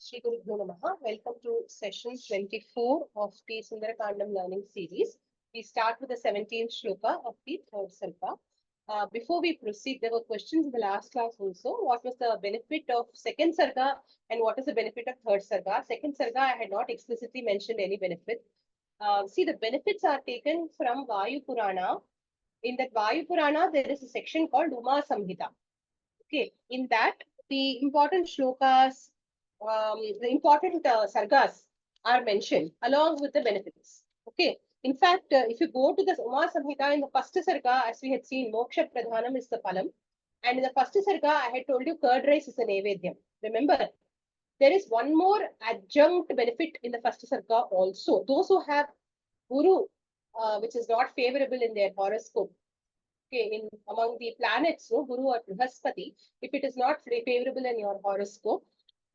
Shri Gurubhyo Namaha. Welcome to session 24 of the Sundarakandam learning series. We start with the 17th shloka of the third Sarga. Before we proceed, there were questions in the last class also. What was the benefit of second Sarga and what is the benefit of third Sarga? Second Sarga, I had not explicitly mentioned any benefit. See, the benefits are taken from Vayu Purana. In that Vayu Purana, there is a section called Uma Samhita. Okay, in that, the important shlokas, the important sargas are mentioned along with the benefits. Okay. In fact, if you go to the Uma Samhita in the first sarga, as we had seen, Moksha Pradhanam is the palam. And in the first sarga, I had told you curd rice is the Nevedyam. Remember, there is one more adjunct benefit in the first sarga also. Those who have Guru, which is not favorable in their horoscope, okay, in among the planets, no, Guru or Brihaspati, if it is not favorable in your horoscope,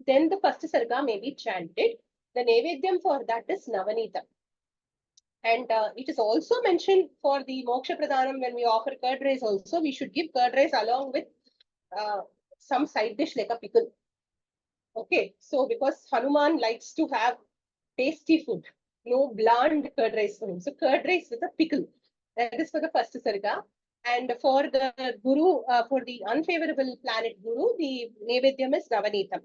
then the first sarga may be chanted. The Nevedyam for that is Navanita. And it is also mentioned for the Moksha Pradhanam when we offer curd rice also, we should give curd rice along with some side dish like a pickle. Okay, so because Hanuman likes to have tasty food, no bland curd rice for him. So curd rice with a pickle. That is for the first sarga. And for the Guru, for the unfavorable planet Guru, the Nevedyam is Navanitam.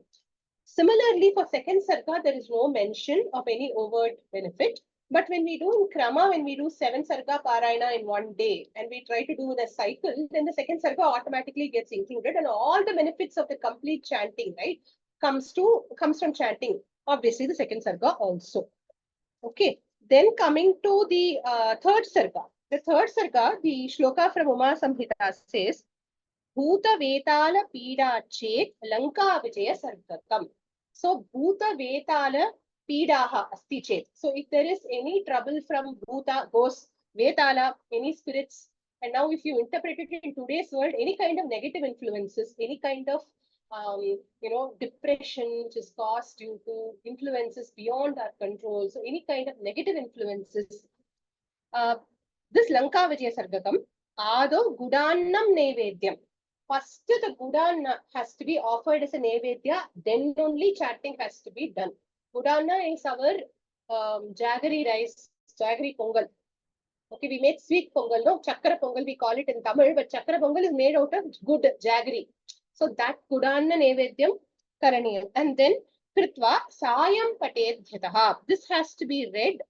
Similarly, for second sarga, there is no mention of any overt benefit. But when we do in Krama, when we do 7 sarga parayana in one day, and we try to do the cycle, then the second sarga automatically gets included, and all the benefits of the complete chanting, right, comes from chanting. Obviously, the second sarga also. Okay. Then coming to the third sarga. The third sarga, the shloka from Uma Samhita says, Bhuta Vetala Pida Chet Lanka Vijaya Sargakam. So, Bhuta Vetala Pidaha Asti Chet. So, if there is any trouble from Bhuta, ghosts, Vetala, any spirits, and now if you interpret it in today's world, any kind of negative influences, any kind of depression which is caused due to influences beyond our control. So, any kind of negative influences. This Lanka Vijaya Sargakam, Ado Gudannam Nevedyam. First, the Gudanna has to be offered as a Nevedya, then only chanting has to be done. Gudanna is our jaggery rice, jaggery pongal. Okay, we make sweet pongal, no? Chakra pongal, we call it in Tamil, but chakra pongal is made out of good jaggery. So that Gudanna Nevedyam Karaniyam. And then Kritva Sayam Patedhyataha. This has to be read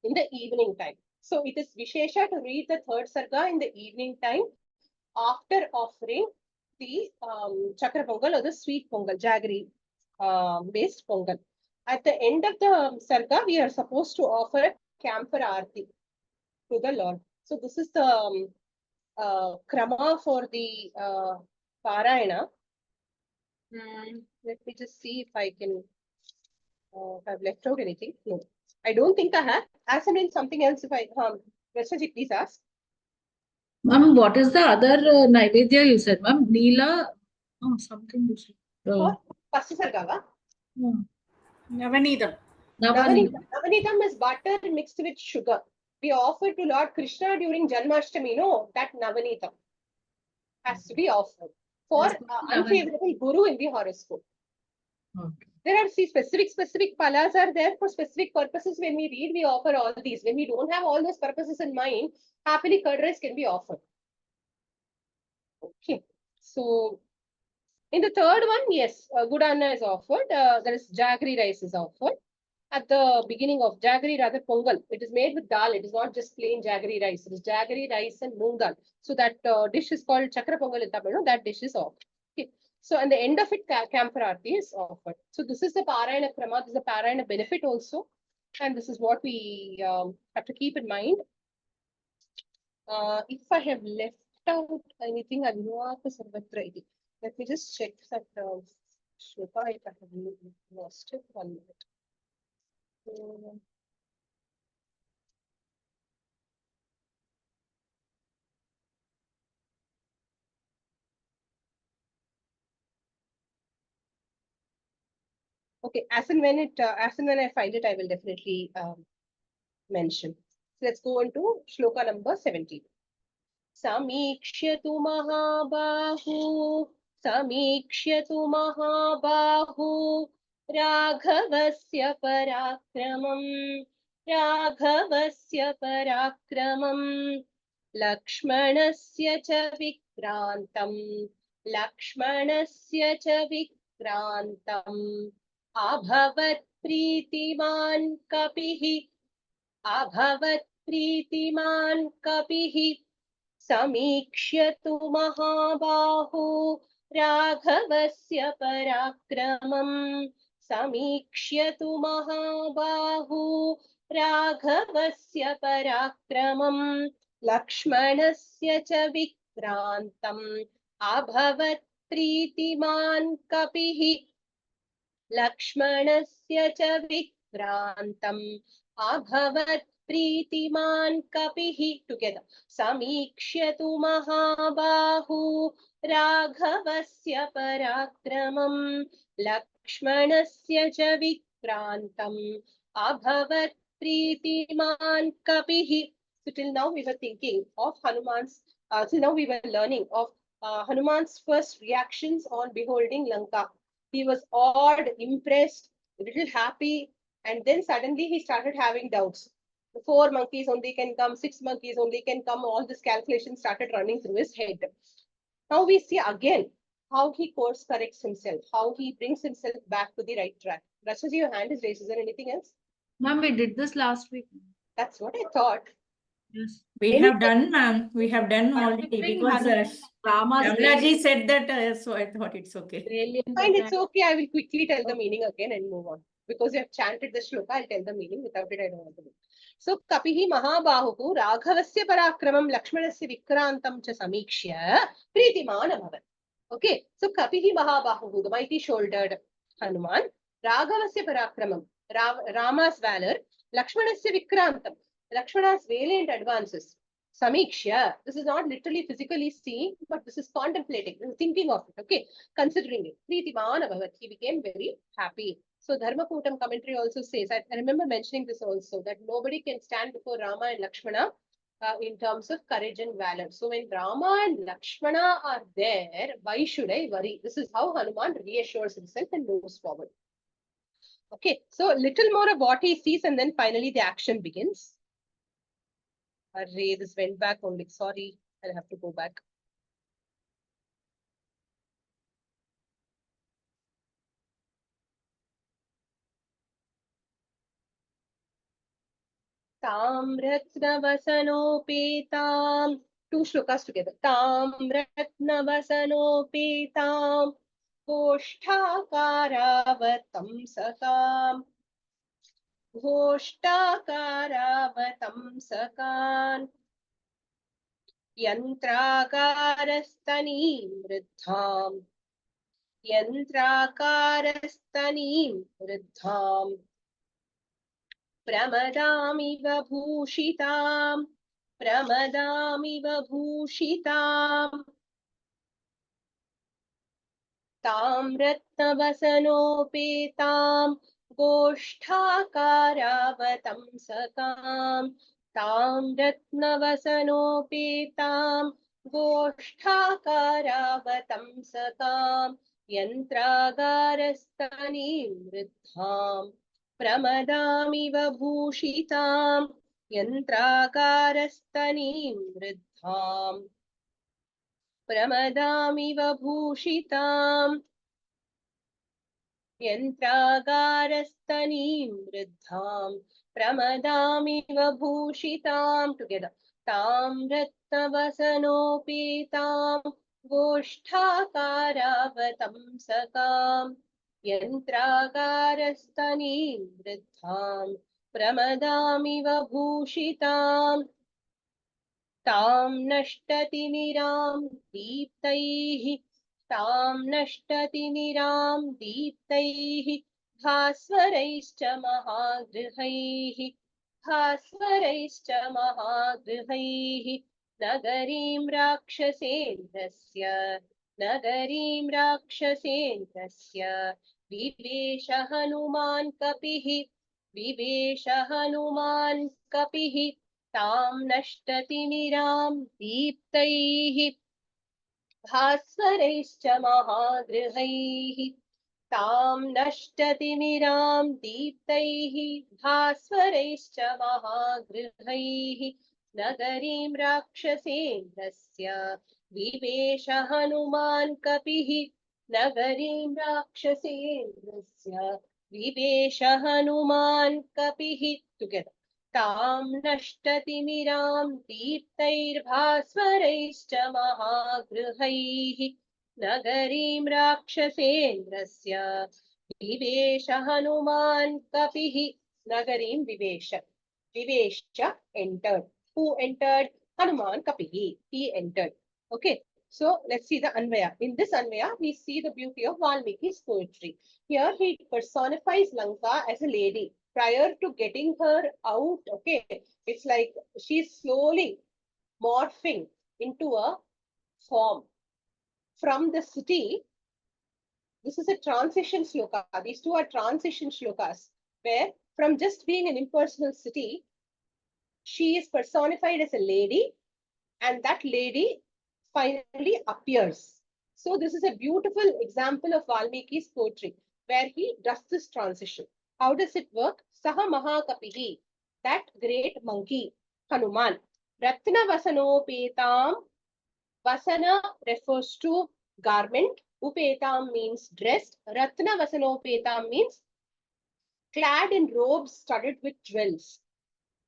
in the evening time. So it is Vishesha to read the third sarga in the evening time after offering the chakra pongal or the sweet pongal, jaggery based pongal. At the end of the sarga, we are supposed to offer a camphor aarti to the Lord. So this is the krama for the parayana. Let me just see if I can have left out anything. No, I don't think I have. As I mean something else, if I Varsha, please ask. Ma'am, what is the other Naivedya you said, ma'am? Neela, something you said. First sarga. Navanidam. Navanitam is butter mixed with sugar. We offer to Lord Krishna during Janmashtami. No, that Navanitam has to be offered for unfavorable Guru in the horoscope. Okay. There are specific palas are there for specific purposes. When we read, we offer all these. When we don't have all those purposes in mind, happily curd rice can be offered. Okay. So, in the third one, yes, Gudanna is offered. There is jaggery rice is offered. At the beginning of jaggery, rather pongal, it is made with dal. It is not just plain jaggery rice. It is jaggery rice and moong dal. So that dish is called chakra pongal in Tamil. That dish is offered. Okay. So at the end of it, camphor aarti is offered. So this is the parayana krama. This is the parayana benefit also, and this is what we have to keep in mind. If I have left out anything, I will not sarvatra. Let me just check that shloka if I have lost it. 1 minute. Okay, as and when I find it, I will definitely mention. So let's go on to shloka number 17. Samikshatu mahabahu, samikshatu mahabahu, राघवस्य पराक्रमम् राघवस्य पराक्रमम् लक्ष्मणस्य च विक्रान्तम् लक्ष्मणस्य च विक्रान्तम् अभवत् प्रीतिमान् कपिः अभवत् प्रीतिमान् कपिः समीक्ष्य तु महाबाहो राघवस्य पराक्रमम् समीक्ष्य तु महाबाहो राघवस्य पराक्रमम् लक्ष्मणस्य च विक्रान्तम् अभवत् प्रीतिमान् कपिः लक्ष्मणस्य च विक्रान्तम् अभवत् प्रीतिमान् कपिः टुगेदर समीक्ष्य तु महाबाहु राघवस्य पराक्रमम् लक्ष्मणस्य च विक्रान्तम् अभवत् प्रीतिमान् कपिः. So till now we were thinking of Hanuman's till now we were learning of Hanuman's first reactions on beholding Lanka. He was awed, impressed, a little happy, and then suddenly he started having doubts. 4 monkeys only can come, 6 monkeys only can come. All this calculation started running through his head. Now we see again how he course corrects himself, how he brings himself back to the right track. Rashaji, your hand is raised. Is there anything else? Ma'am, we did this last week. That's what I thought. Yes. We have done, ma'am. We have done already because Rama's Ramlaji said that, so I thought it's okay. brilliant Fine, it's attack. okay. I will quickly tell the meaning again and move on. Because you have chanted the shloka, I'll tell the meaning. Without it, I don't want to do. So, Kapihi Mahabahuku Raghavasya Parakramam Lakshmanasya Vikrantam cha Samikshya Pritiman Abhavat. Okay, so Kapihi Mahabahuku, the mighty shouldered Hanuman, Raghavasya Parakramam, Rama's valor, Lakshmanasya Vikrantam, Lakshmana's valiant advances. Samiksha, this is not literally physically seeing, but this is contemplating, thinking of it, okay, considering it. Pritiman Abhavat, he became very happy. So Dharmakutam commentary also says, I remember mentioning this also, that nobody can stand before Rama and Lakshmana in terms of courage and valor. So when Rama and Lakshmana are there, why should I worry? This is how Hanuman reassures himself and moves forward. Okay, so little more of what he sees and then finally the action begins. Array, this went back only. Sorry, I'll have to go back. Tam Ratnavasanopetam. Two shlokas together. Tam Ratnavasanopetam. Goshthakaravatam sakam. Goshthakaravatam sakan. Yantrakaarastanim vruddham. Yantrakaarastanim vruddham. Pramadamiv bhushitam. Pramadamiv bhushitam. Tam Ratnavasanopetam Goshthakaravatam sakam. Tam Ratnavasanopetam Goshthakaravatam sakam. Yantragarastanim vruddham. Pramadamiv bhushitam. Yantragarastanim vruddham. Pramadamiv bhushitam. Yantragarastanim vruddham. Pramadamiv bhushitam. Together. Tam Ratnavasanopetam Goshthakaravatam sakam. Yantragarastanim vruddham. Pramadamiv bhushitam. Tam nashtatimiram deeptaihi. Tam nashtatimiram deeptaihi. Bhasvaraischa mahagruhaihi. Bhasvaraischa mahagruhaihi. Nagarim rakshasendrasya. Nagarim rakshasendrasya. Vivesha Hanuman kapihi. Vivesha Hanuman kapihi. Tam nashtatimiram deeptaihi. Bhasvaraischa mahagruhaihi. तां नष्टतिमिरां दीप्तैः भास्वरैश्च महागृहैः नगरीं राक्षसेन्द्रस्य विवेश हनुमान् कपिः नगरीं राक्षसेन्द्रस्य विवेश Hanuman कपिः together तां नष्टतिमिरां दीप्तैर्भास्वरैश्च महागृहैः नगरीं राक्षसेन्द्रस्य विवेश हनुमान् कपिः नगरीं विवेश entered. Who entered? Hanuman Kapihi. He entered. Okay. So let's see the Anvaya. In this Anvaya, we see the beauty of Valmiki's poetry. Here he personifies Lanka as a lady. Prior to getting her out, okay, it's like she's slowly morphing into a form. From the city, this is a transition shloka. These two are transition shlokas, where from just being an impersonal city, she is personified as a lady, and that lady finally appears. So this is a beautiful example of Valmiki's poetry, where he does this transition. How does it work? Saha Mahakapihi, that great monkey, Hanuman. Ratna Vasanopetam. Vasana refers to garment. Upetam means dressed. Ratna Vasanopetam means clad in robes studded with jewels.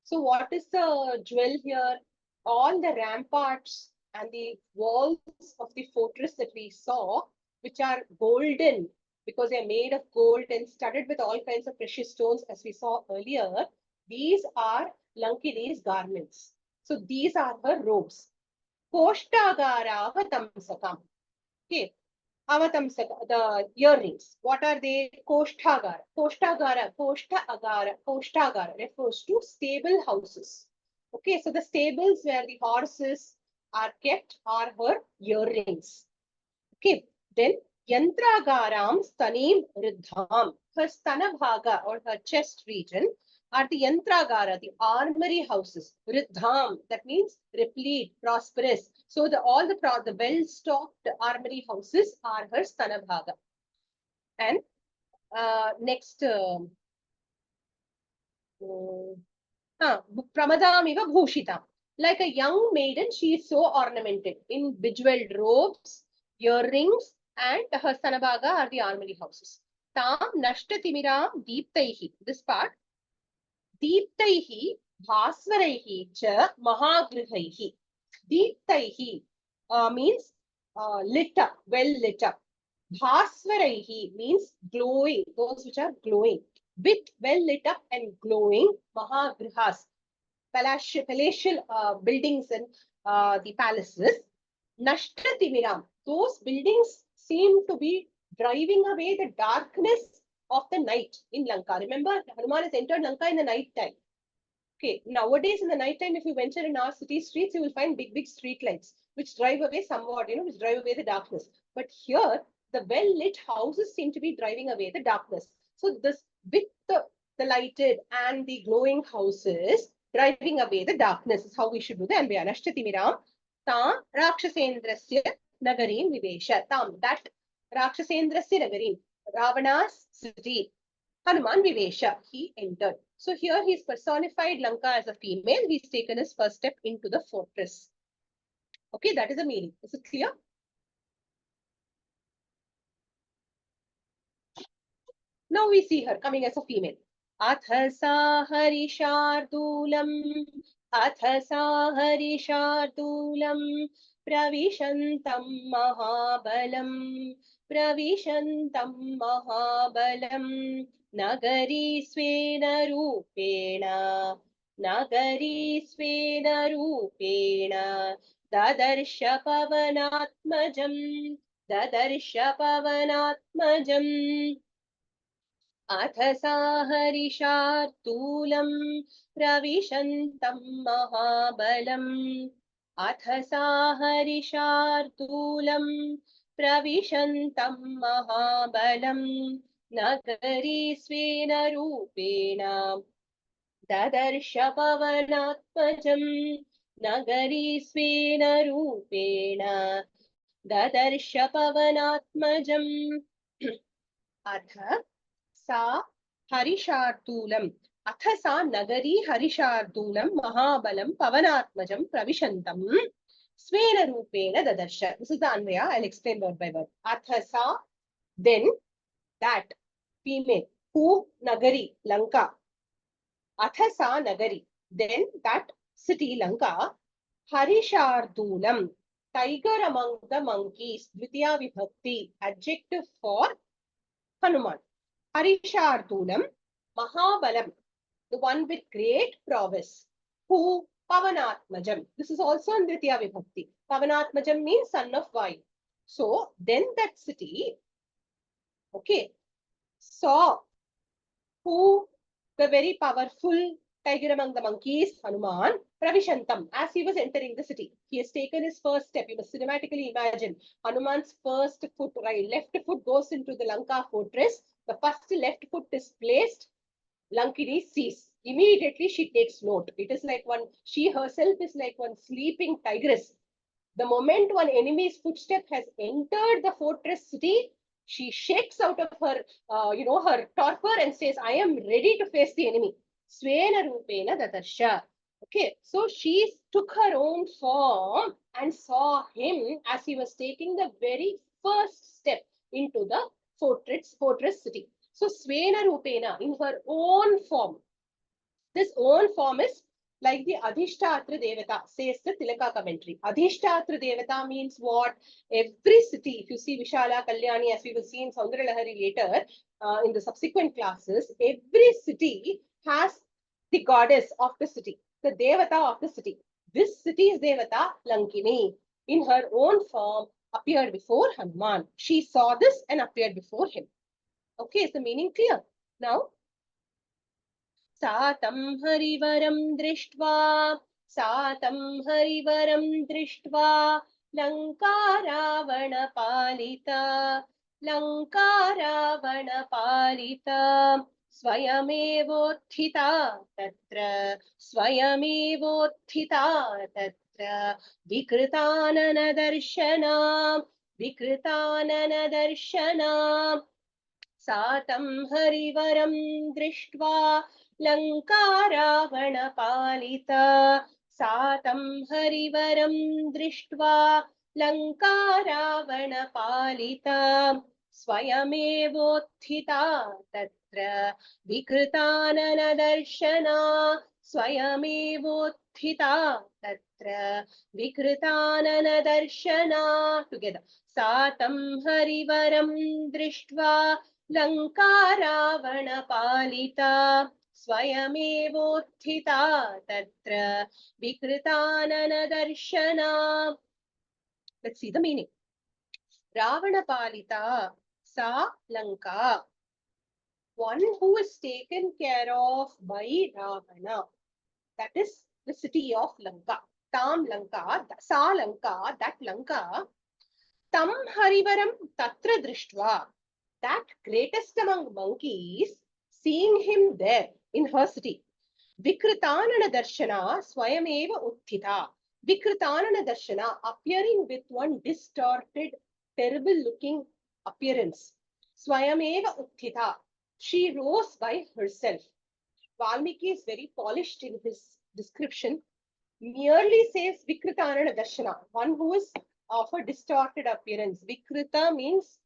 So what is the jewel here? All the ramparts and the walls of the fortress that we saw, which are golden because they are made of gold and studded with all kinds of precious stones, as we saw earlier, these are Lankini's garments. So these are her robes. Koshtagara Avatamsakam. Okay. Avatamsaka, the earrings. What are they? Koshtagara. Koshtagara refers to stable houses. Okay, so the stables where the horses are kept are her earrings. Okay, then Yantragaram Stanim Riddham. Her Stanabhaga or her chest region are the Yantragara, the armory houses. Riddham, that means replete, prosperous. So all the well-stocked armory houses are her Stanabhaga. And next, Pramadamiva Bhushitam. Like a young maiden, she is so ornamented in bejeweled robes, earrings, and her Stanabhaga are the armory houses. Tam Nashtatimiram Deeptaihi. This part. Deeptaihi Bhasvaraihi cha Mahagrihaihi. Deeptaihi means lit up, well lit up. Bhasvaraihi means glowing, those which are glowing. With well lit up and glowing Mahagrihas, palatial buildings and the palaces. Nashtatimiram, those buildings seem to be driving away the darkness of the night in Lanka. Remember, Hanuman has entered Lanka in the night time. Okay, nowadays in the night time, if you venture in our city streets, you will find big street lights, which drive away somewhat, which drive away the darkness. But here, the well-lit houses seem to be driving away the darkness. So this, with the lighted and the glowing houses, driving away the darkness is how we should do the Anvaya. Nashtatimiram, tam Rakshasendrasya nagarim vivesha. Tam, that Rakshasendrasya nagarim, Ravana's city. Hanuman Vivesha, he entered. So here he's personified Lanka as a female. He's taken his first step into the fortress. Okay, that is the meaning. Is it clear? Now we see her coming as a female. Athasa harishardulam, athasa harishardulam, pravishantam mahabalam, pravishantam mahabalam, nagari svena rupena, nagari svena rupena, dadarsha pavanatmajam, dadarsha pavanatmajam. अथ साहरिषार्दूलं प्रविशन्तं महाबलम् अथ साहरिषार्दूलं प्रविशन्तं महाबलम् नगरी स्वेन रूपेण ददर्श पवनात्मजम् नगरी स्वेन रूपेण ददर्श पवनात्मजम् Atha sa harishartulam. Atha sa nagari harishartulam mahabalam pavanatmajam pravishantam svena rupena dadarsha. This is the Anvaya. I'll explain word by word. Atha sa, then, that, female, who, nagari, Lanka. Atha sa nagari, then that city, Lanka. Harishardulam, tiger among the monkeys. Vidya Vibhakti, adjective for Hanuman. Harishardulam, Mahabalam, the one with great prowess. Who? Pavanatmajam. This is also in Vidya Vibhakti. Pavanatmajam means son of Vayu. So then that city, okay, saw who? The very powerful tiger among the monkeys, Hanuman, Pravishantam, as he was entering the city. He has taken his first step. You must cinematically imagine Hanuman's first foot, right, left foot goes into the Lanka fortress. The first left foot is placed. Lankini sees. Immediately she takes note. It is like one, she herself is like one sleeping tigress. The moment one enemy's footstep has entered the fortress city, she shakes out of her, her torpor and says, I am ready to face the enemy. Svena rupena dadarsha. Okay, so she took her own form and saw him as he was taking the very first step into the fortress city. So Svena rupena, in her own form. This own form is like the Adhishtatra Devata, says the Tilaka commentary. Adhishtatra Devata means what? Every city, if you see Vishala, Kalyani, as we will see in Sundaralahari later, in the subsequent classes, every city has the goddess of the city, the Devata of the city. This city's Devata, Lankini, in her own form, appeared before Hanuman. She saw this and appeared before him. Okay, is the meaning clear? Now, सातं हरिवरं दृष्ट्वा लङ्कारावणपालिता स्वयमेवोत्थिता तत्र विकृताननदर्शना सातं हरिवरं दृष्ट्वा लङ्कारावणपालिता सातं हरिवरं दृष्ट्वा लङ्कारावणपालिता स्वयमेवोत्थिता तत्र विकृताननदर्शना स्वयमेवोत्थिता तत्र विकृताननदर्शना together सातं हरिवरं दृष्ट्वा लङ्कारावणपालिता स्वयमेवोत्थिता तत्र विकृताननदर्शना. Let's see the meaning. Ravanapalita sa Lanka, one who is taken care of by Ravana. That is the city of Lanka. Tam Lanka, sa Lanka, that Lanka. Tam Harivaram tatra drishtva. That greatest among monkeys, seeing him there in her city. Vikritanana darshana swayameva utthita. Vikritanana darshana, appearing with one distorted, terrible looking appearance. Swayameva utthita. She rose by herself. Valmiki is very polished in his description. Merely says Vikritanana darshana, one who is of a distorted appearance. Vikrita means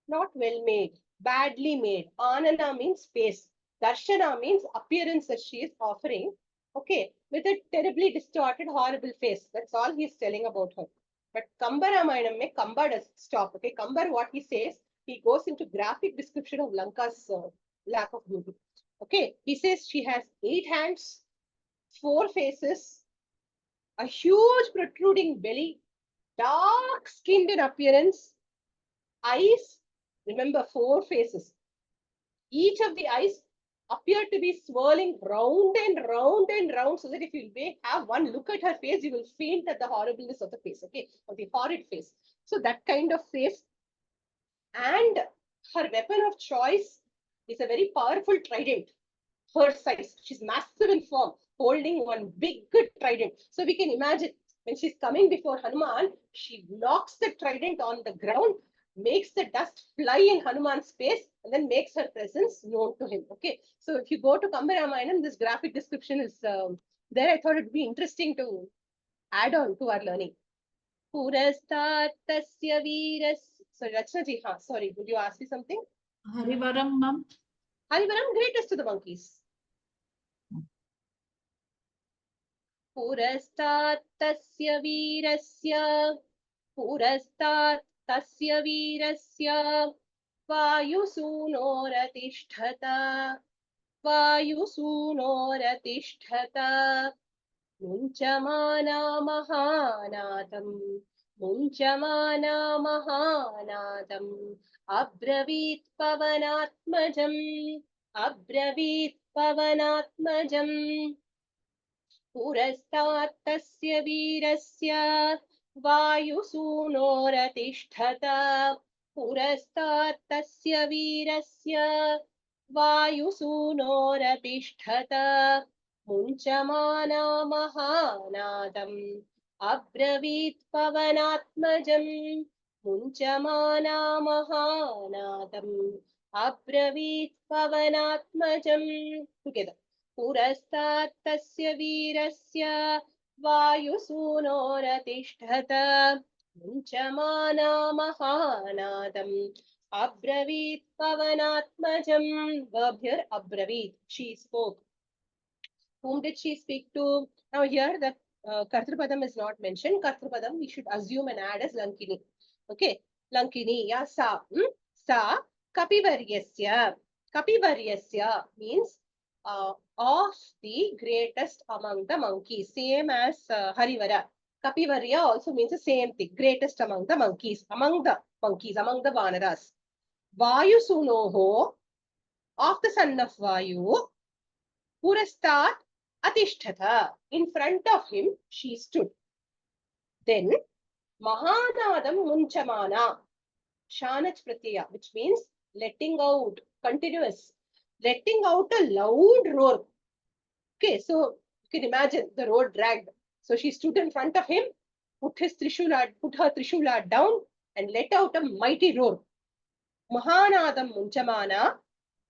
not well made, badly made. Anana means face. Darshana means appearance that she is offering. Okay, with a terribly distorted, horrible face. That's all he's telling about her. But Kamba Ramayanam mein Kamba doesn't stop. Okay, Kamba, what he says, he goes into graphic description of Lanka's lack of beauty. Okay, he says she has 8 hands, 4 faces, a huge protruding belly, dark skinned in appearance, eyes. Remember, 4 faces. Each of the eyes appear to be swirling round and round and round, so that if you may have one look at her face, you will faint at the horribleness of the face, okay, of the horrid face. So that kind of face. And her weapon of choice is a very powerful trident. Her size, she's massive in form, holding one big good trident. So we can imagine when she's coming before Hanuman, she knocks the trident on the ground. makes the dust fly in Hanuman's face and then makes her presence known to him. Okay, so if you go to Kambaramayana, this graphic description is there. I thought it would be interesting to add on to our learning. Purastat tasya veeras. Sorry, Rachna ji, sorry, would you ask me something? Harivaram, ma'am. Harivaram, greatest to the monkeys. Purastat tasya veerasya. Purastat tasya veerasya. Vayusunoratishtata. Vayusunoratishtata. Munchamana mahanadam. Munchamana mahanadam. Abravit pavanatmajam. Abravit pavanatmajam. Purastat tasya veerasya. Vayusunoratishtata. Purastat tasya veerasya. Vayusunoratishtata. Munchamana mahanadam. Abravit pavanatmajam. Munchamana mahanadam. Abravit pavanatmajam. Together. Purastat tasya veerasya. Vayusunoratishtata. Munchamana mahanadam. Abravit pavanatmajam. Verb here, abravit. She spoke. Whom did she speak to? Now here the Kartrapadam is not mentioned. Kartrapadam we should assume and add as Lankini. Okay, Lankini, yeah, sa. Sa Kapivaryasya. Kapivaryasya means of the greatest among the monkeys. Same as Harivara. Kapivarya also means the same thing. Greatest among the monkeys. Among the monkeys, among the Vanaras. Vayu Sunoho, of the son of Vayu. Purastat Atishthatha. In front of him, she stood. Then, Mahanadam Munchamana. Shanach Pratyaya, which means letting out, continuous. Letting out a loud roar. Okay, so you can imagine the road dragged. So she stood in front of him, put her Trishula down, and let out a mighty roar. Mahanadam Munchamana,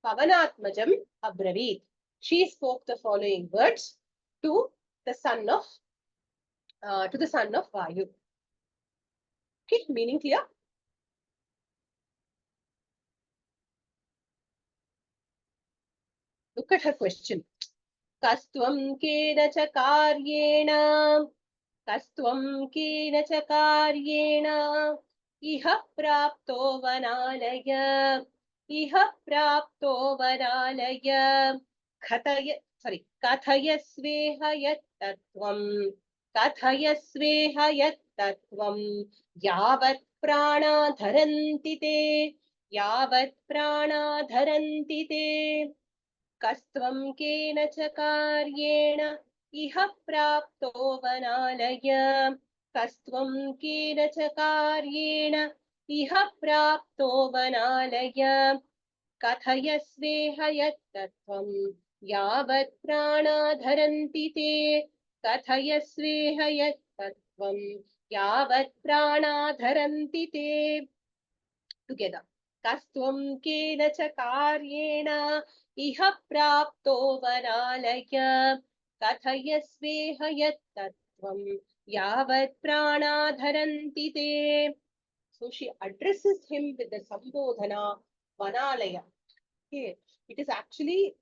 Pavanatmajam Abravit. She spoke the following words to the son of Vayu. Okay, meaning clear? Look at her question. Kastvam kena cha karyena. Kastvam kena cha karyena. Iha prapto vanalaya. Iha prapto vanalaya. Kathayasveha yat tattvam. Kathayasveha yat tattvam. Yavat prana dharanti te. Yavat prana dharanti te. Kastvam kena cha karyena. Iha prapto vanalaya. Kastvam kena cha karyena. Iha prapto vanalaya. Kathayasveha yat tattvam. Yavat prana dharanti te. Kathayasveha yat tattvam. Yavat prana dharanti te. Together. Kastvam kena cha karyena. Iha prapto vanalaya. Kathayasveha yat tattvam. Yavat prana dharanti te. So she addresses him with the Sambodhana Vanalaya. Okay. It is actually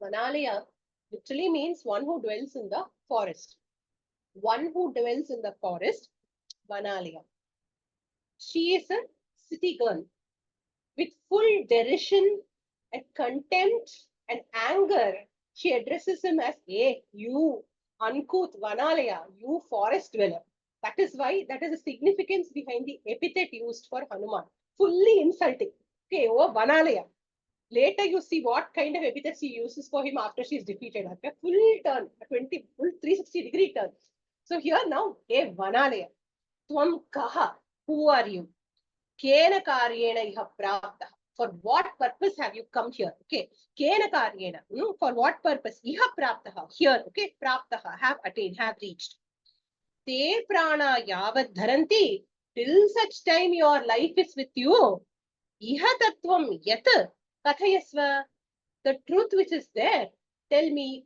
Vanalaya literally means one who dwells in the forest. One who dwells in the forest, Vanalaya. She is a city girl with full derision and contempt and anger. She addresses him as, hey, you uncouth Vanalaya, you forest dweller. That is why, that is the significance behind the epithet used for Hanuman. Fully insulting. Okay, oh Vanalaya. Later you see what kind of epithets he uses for him after she is defeated. A full turn, a full 360-degree turn. So here now, hey Vanalaya. Tvam kaha, who are you? Kena karyena iha prapta. For what purpose have you come here? Okay. Kena karyena. For what purpose? Iha praptaha. Here. Okay. Praptaha. Have attained. Have reached. te prana yavad dharanti, till such time your life is with you. Iha tattvam yat kathayasva. The truth which is there, tell me.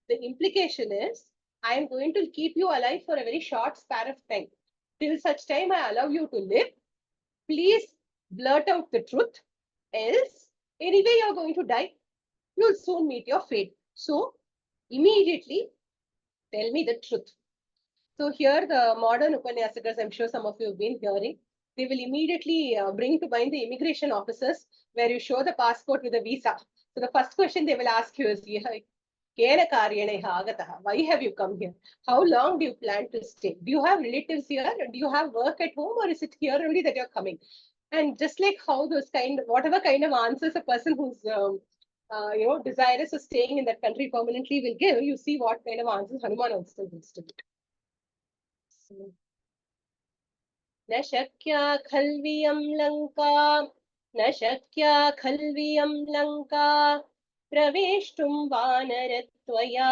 The implication is, I am going to keep you alive for a very short span of time. Till such time I allow you to live. Please blurt out the truth. Else, anyway, you're going to die. You'll soon meet your fate. So, immediately tell me the truth. So here the modern Upanyasakas, I'm sure some of you have been hearing, they will immediately bring to mind the immigration officers where you show the passport with a visa. So the first question they will ask you is, "Kena karyena iha agataha?" Why have you come here? How long do you plan to stay? Do you have relatives here? Do you have work at home, or is it here only that you're coming? And just like how those whatever kind of answers a person who's desirous of staying in that country permanently will give, you see what kind of answers Hanuman also gives to it. न शक्या खल्वियं लङ्का न शक्या खल्वियं लङ्का प्रवेष्टुं वानरत्वया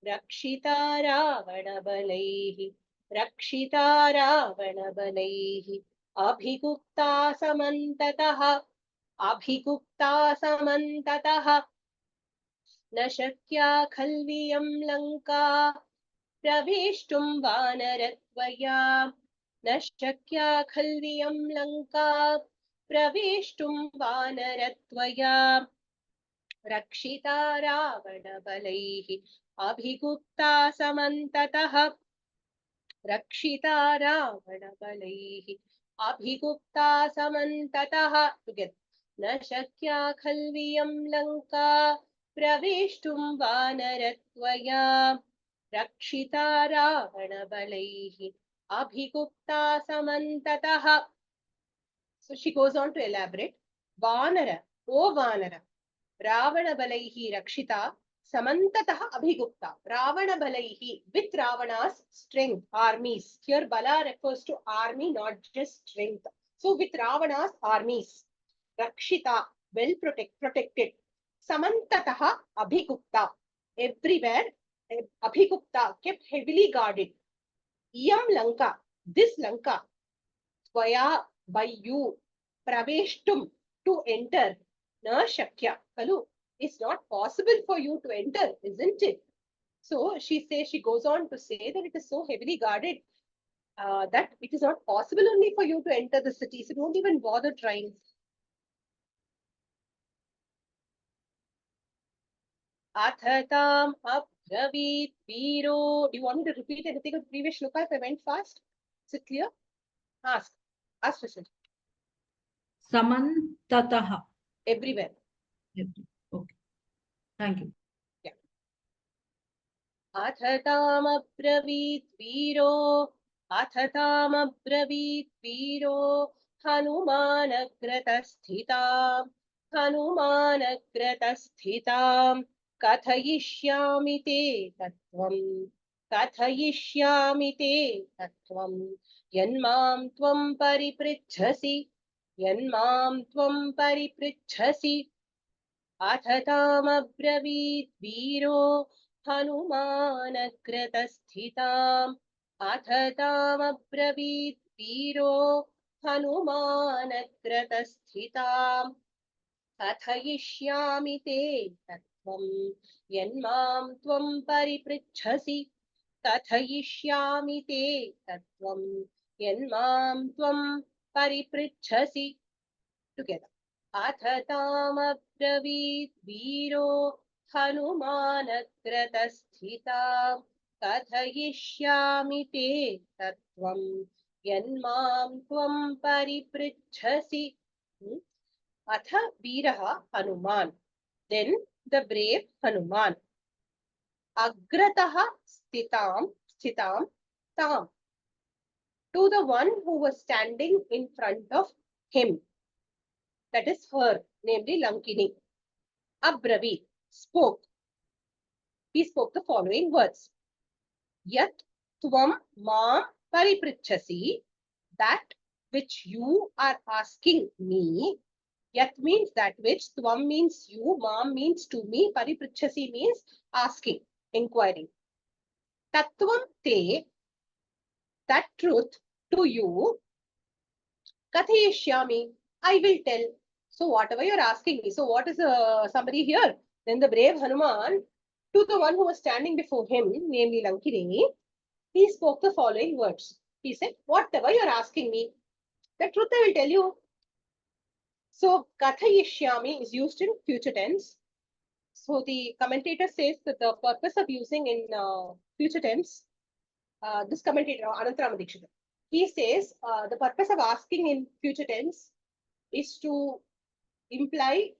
रक्षिता रावणबलैः अभिगुप्ता समन्ततः न शक्या खल्वियं लङ्का प्रवेष्टुं वानरत्वया न शक्या खल्वियं लङ्का प्रवेष्टुं वानरत्वया रक्षिता रावणबलैः अभिगुप्ता समन्ततः न शक्या खल्वियं लङ्का प्रवेष्टुं वानरत्वया रक्षिता रावणबलैः अभिगुप्ता समन्ततः. So she goes on to elaborate. Vanara, O Vanara, Ravanabalaihi Rakshita, Samantataha Abhigupta. Ravanabalaihi, with Ravana's strength, armies. Here Bala refers to army, not just strength. So with Ravana's armies, Rakshita, well protected. Samantataha Abhigupta, everywhere, Abhigupta, kept heavily guarded. Iyam Lanka, this Lanka, Tvaya, by you, Praveshtum, to enter, na Shakya, Kalu, it's not possible for you to enter, isn't it? So she goes on to say that it is so heavily guarded that it is not possible only for you to enter the city. So don't even bother trying. Athatam abravit viro. Do you want me to repeat anything of the previous shloka if I went fast? Is it clear? Ask Vishnu. Samantataha. Everywhere. Okay. Thank you. Yeah. Athatam abravit viro Hanumanagratasthitam kathayishyami te tattvam yanmam tvam paripritchasi Athatam abravit viro Hanumanagratasthitam कथयिष्यामि ते तत्त्वं यन्मां त्वं परिपृच्छसि together अथतामब्रवीत् वीरो हनुमानग्रतस्थितां कथयिष्यामि ते तत्त्वं यन्मां त्वं परिपृच्छसि Atha Veeraha Hanuman. Then the brave Hanuman. Agrataha Stitam Tam. To the one who was standing in front of him. That is her, namely Lankini. Abravi spoke. He spoke the following words. Yat Tvam Mam Paripritchasi. That which you are asking me. Yat means that which, Tvam means you, Mam means to me, Paripritchasi means asking. inquiring. Tattvam te, that truth to you, kathayishyami, I will tell. So whatever you're asking me, so what is somebody here? Then the brave Hanuman, to the one who was standing before him, namely Lankini, he spoke the following words. He said, whatever you're asking me, the truth I will tell you. So kathayishyami is used in future tense. So the commentator says that the purpose of using in future tense, this commentator, Anantara Madikshita, he says the purpose of asking in future tense is to imply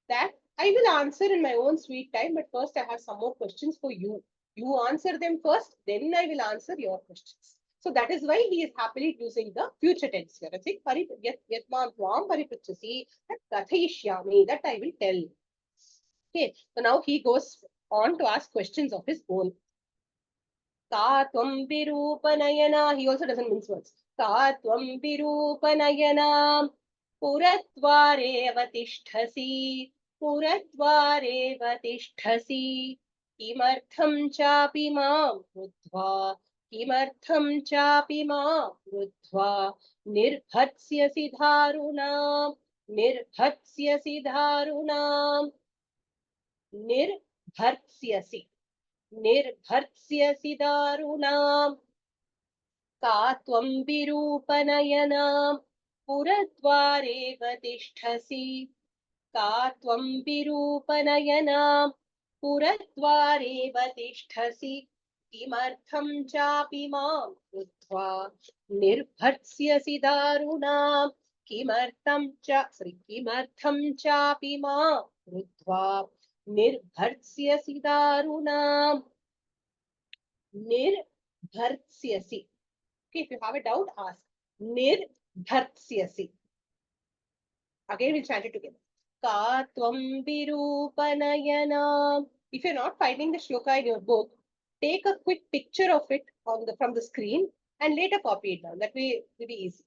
that I will answer in my own sweet time, but first I have some more questions for you. You answer them first, then I will answer your questions. So that is why he is happily using the future tense here. It's like yatmam tvam paripachasi, that kathayishyami, that I will tell. Okay, so now he goes on to ask questions of his own. Ka tvam virupanayana, he also doesn't mince words. Ka tvam virupanayana, पुरद्वारेव तिष्ठसि पुरद्वारेव तिष्ठसि किमर्थं चापि मां वृद्ध्वा किमर्थं चापि मां वृद्ध्वा निर्भत्स्यसि दारुणां निर्भत्स्यसि दारुणां निर्भत्स्यसि निर्भत्स्यसि दारुणां का त्वं विरूपनयनां पुरद्वारेव तिष्ठसि का त्वं विरूपनयनां पुरद्वारेव तिष्ठसि किमर्थं चापि मां वृद्ध्वा निर्भत्स्यसि दारुणां किमर्थं चापि मां वृद्ध्वा निर्भत्स्यसि दारुणां निर्भत्स्यसि. Okay, if you have a doubt, ask. Nirbhartsyasi. Again, we'll chant it together. Ka tvam virupanayana. If you're not finding the shloka in your book, take a quick picture of it from the screen and later copy it down. That way it will be easy.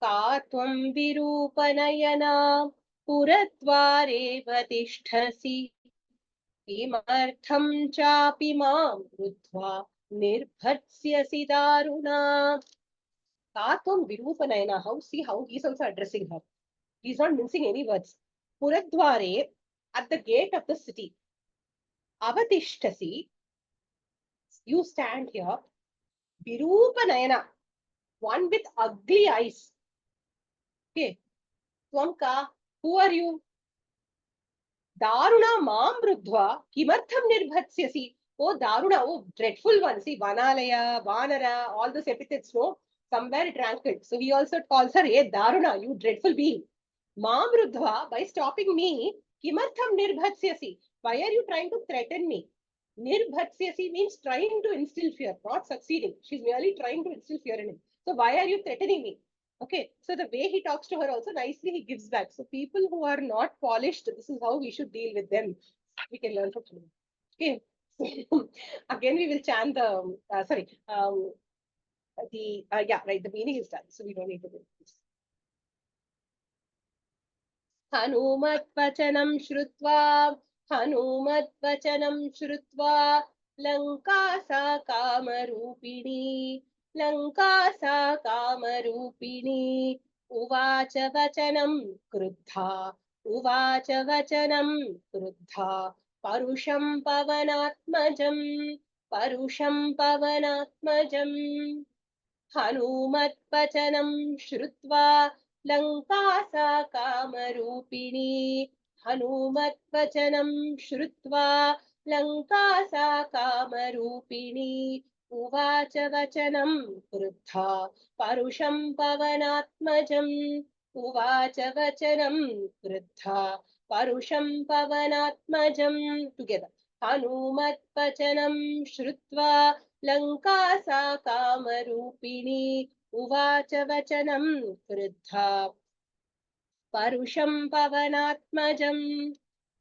Ka tvam virupanayana puradvareva tisthasi kimartham chapi mam vruddhva nirbhatsyasi daruna. Katvam Virupanayana, see how he's also addressing her. He's not mincing any words. Puradware, at the gate of the city. Avatishtasi, you stand here. Virupanayana, one with ugly eyes. Okay. Twamka, who are you? Daruna mam brudhva, kimartham nirbhatsyasi. Oh, Daruna, oh, dreadful one. See, Vanalaya, Vanara, all those epithets, no? Somewhere it ranked. So he also calls her, hey, Daruna, you dreadful being. Mam Rudhva, by stopping me, Kimartham Nirbhatsyasi. Why are you trying to threaten me? Nirbhatsyasi means trying to instill fear, not succeeding. She's merely trying to instill fear in him. So why are you threatening me? Okay, so the way he talks to her also nicely, he gives back. So people who are not polished, this is how we should deal with them. We can learn from him. Okay, again we will chant the, the meaning is done, so we don't need to do this. Hanumatvachanam shrutva Lanka sa kamarupini uvacha vachanam kruddha parusham pavanatmajam Hanumatvachanam shrutva Lanka sa kamarupini Hanumatvachanam shrutva Lanka sa kamarupini uvacha vachanam kruddha parusham pavanatmajam together. Hanumatvachanam shrutva Lanka sa kamarupini uvacha vachanam kruddha parusham pavanatmajam.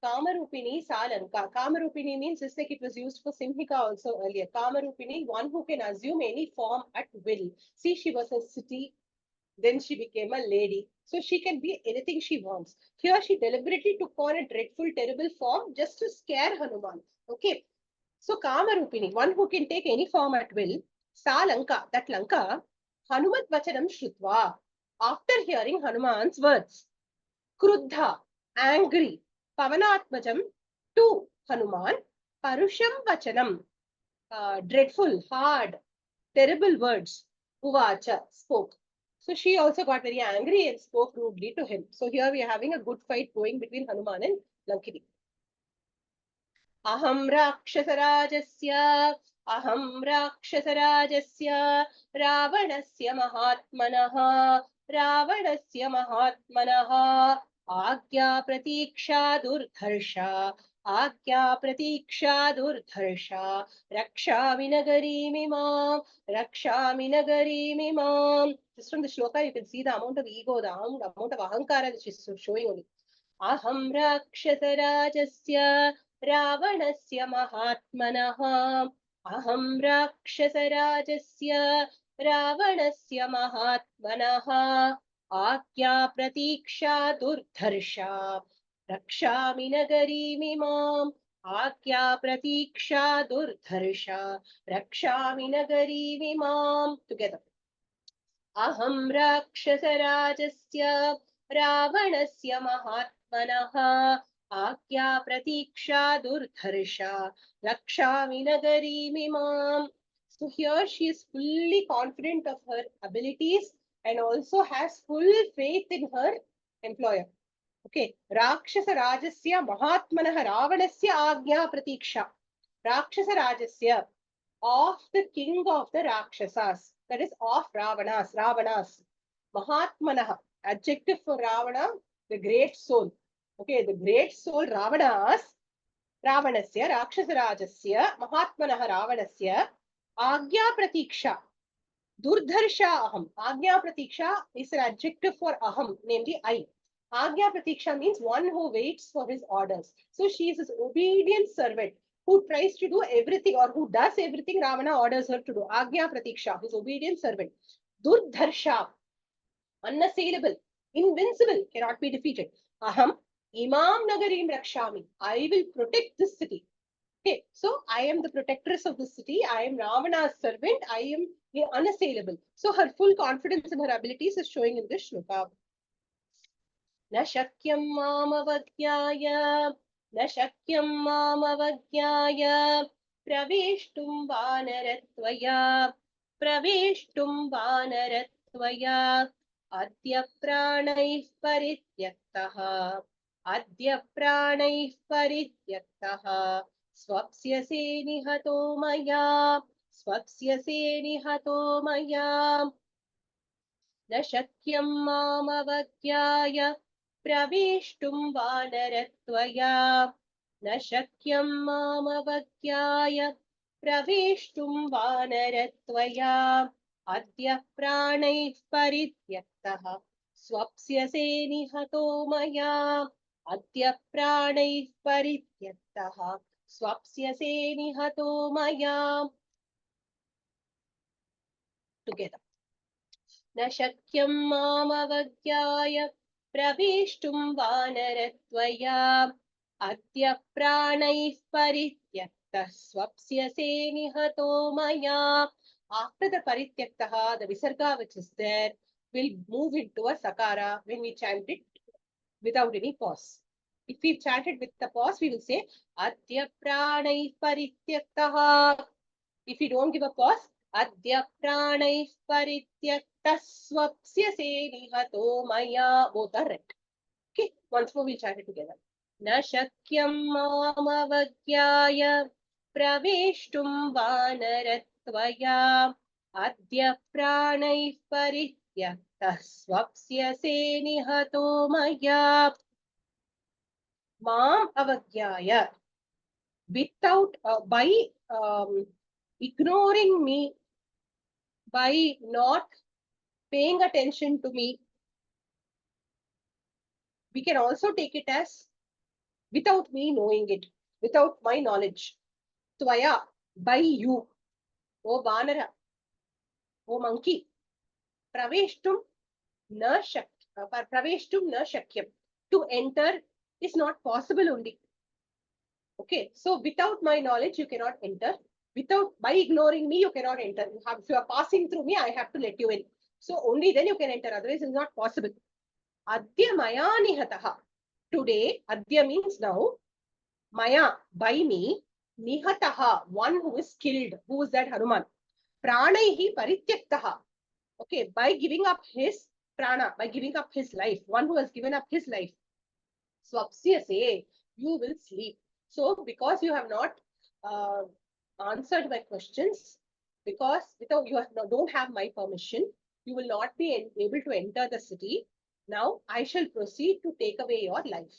Kamarupini Salanka. Kamarupini means just like it was used for Simhika also earlier. Kamarupini, one who can assume any form at will. See, she was a city, then she became a lady. So she can be anything she wants. Here she deliberately took on a dreadful, terrible form just to scare Hanuman. Okay. So Kamarupini, one who can take any form at will, Sa Lanka, that Lanka, Hanumat Vachanam Shrutva, after hearing Hanuman's words, Kruddha, angry, Pavanatmajam, to Hanuman, Parusham Vachanam, dreadful, hard, terrible words, Uvacha, spoke. So she also got very angry and spoke rudely to him. So here we are having a good fight going between Hanuman and Lankini. Aham Rakshasarajasya, Aham Rakshasarajasya, Ravanasya Mahatmanaha, Ravanasya Mahatmanaha, Agya Pratiksha Durdharsha, Agya Pratiksha Durdharsha, Rakshami Nagari Mimam, Rakshami Nagari Mimam. Just from the shloka, you can see the amount of ego, the amount of ahankara that she's showing only. Aham Rakshasarajasya, Ravanasya Mahatmanaha, Aham Rakshasarajasya, Ravanasya Mahatmanaha, Akya Pratiksha Durdharsha, Rakshami Nagari Mimam, Akya Pratiksha Durdharsha, Rakshami Nagari Mimam. Together. Aham Rakshasarajasya, Ravanasya Mahatmanaha, Akya Pratiksha Durdharsha, Rakshami Nagari Mimam. So here she is fully confident of her abilities and also has full faith in her employer. Okay, Rakshasa Rajasya Mahatmanaha Ravanasya Agya Pratiksha. Rakshasa Rajasya, of the king of the Rakshasas, that is of Ravanas. Mahatmanaha, adjective for Ravana, the great soul. Okay, the great soul Ravanasya, Rakshasarajasya, Mahatmanaha Ravanasya, Agya Pratiksha, Durdharsha Aham. Agya Pratiksha is an adjective for Aham, namely I. Agya Pratiksha means one who waits for his orders. So she is his obedient servant who tries to do everything or who does everything Ravana orders her to do. Agya Pratiksha, his obedient servant. Durdharsha, unassailable, invincible, cannot be defeated. Aham, Imam Nagarim Rakshami. I will protect this city. Okay, so I am the protectress of the city. I am Ravana's servant. I am unassailable. So her full confidence in her abilities is showing in this shloka. न शक्यं मामवज्ञाय न शक्यं मामवज्ञाय प्रवेष्टुं वानरत्वया अद्य प्राणैः परित्यक्तः स्वप्स्यसे निहतो मया न शक्यं मामवज्ञाय प्रवेष्टुं वानरत्वया न शक्यं मामवज्ञाय प्रवेष्टुं वानरत्वया अद्य प्राणैः परित्यक्तः स्वप्स्यसे निहतो मया अद्य प्राणैः परित्यक्तः स्वप्स्यसे निहतो मया. Together. न शक्यं मामवज्ञाय प्रवेष्टुं वानरत्वया अद्य प्राणैः परित्यक्तः स्वप्स्यसे निहतो मया. After the parityaktah, the visarga which is there will move into a sakara when we chant it without any pause. If we chant it with the pause, we will say adya pranai parityaktah. If we don't give a pause, adya pranai parityaktah swapsyase nihato maya. Both are right. Okay, once more we'll chant it together. Na shakyam mamavajyaya praveshtum vanarattvaya adya pranai parityaktah swapsyase nihato maya. Mam avajyaya, without by ignoring me, by not paying attention to me. We can also take it as without me knowing it, without my knowledge. Tvaya, by you. O Vanara, O monkey. Praveshtum na shakyam. To enter is not possible only. Okay, so without my knowledge, you cannot enter. By ignoring me, you cannot enter. If you are passing through me, I have to let you in. So only then you can enter. Otherwise, it's not possible. Adya maya nihataha. Today, adya means now. Maya, by me. Nihataha, one who is killed. Who is that? Hanuman. Pranaihi parityaktaha. Okay, by giving up his prana, by giving up his life, one who has given up his life. Swapsyase, you will sleep. So, because you have not answered my questions, because without you don't have my permission, you will not be able to enter the city. Now, I shall proceed to take away your life,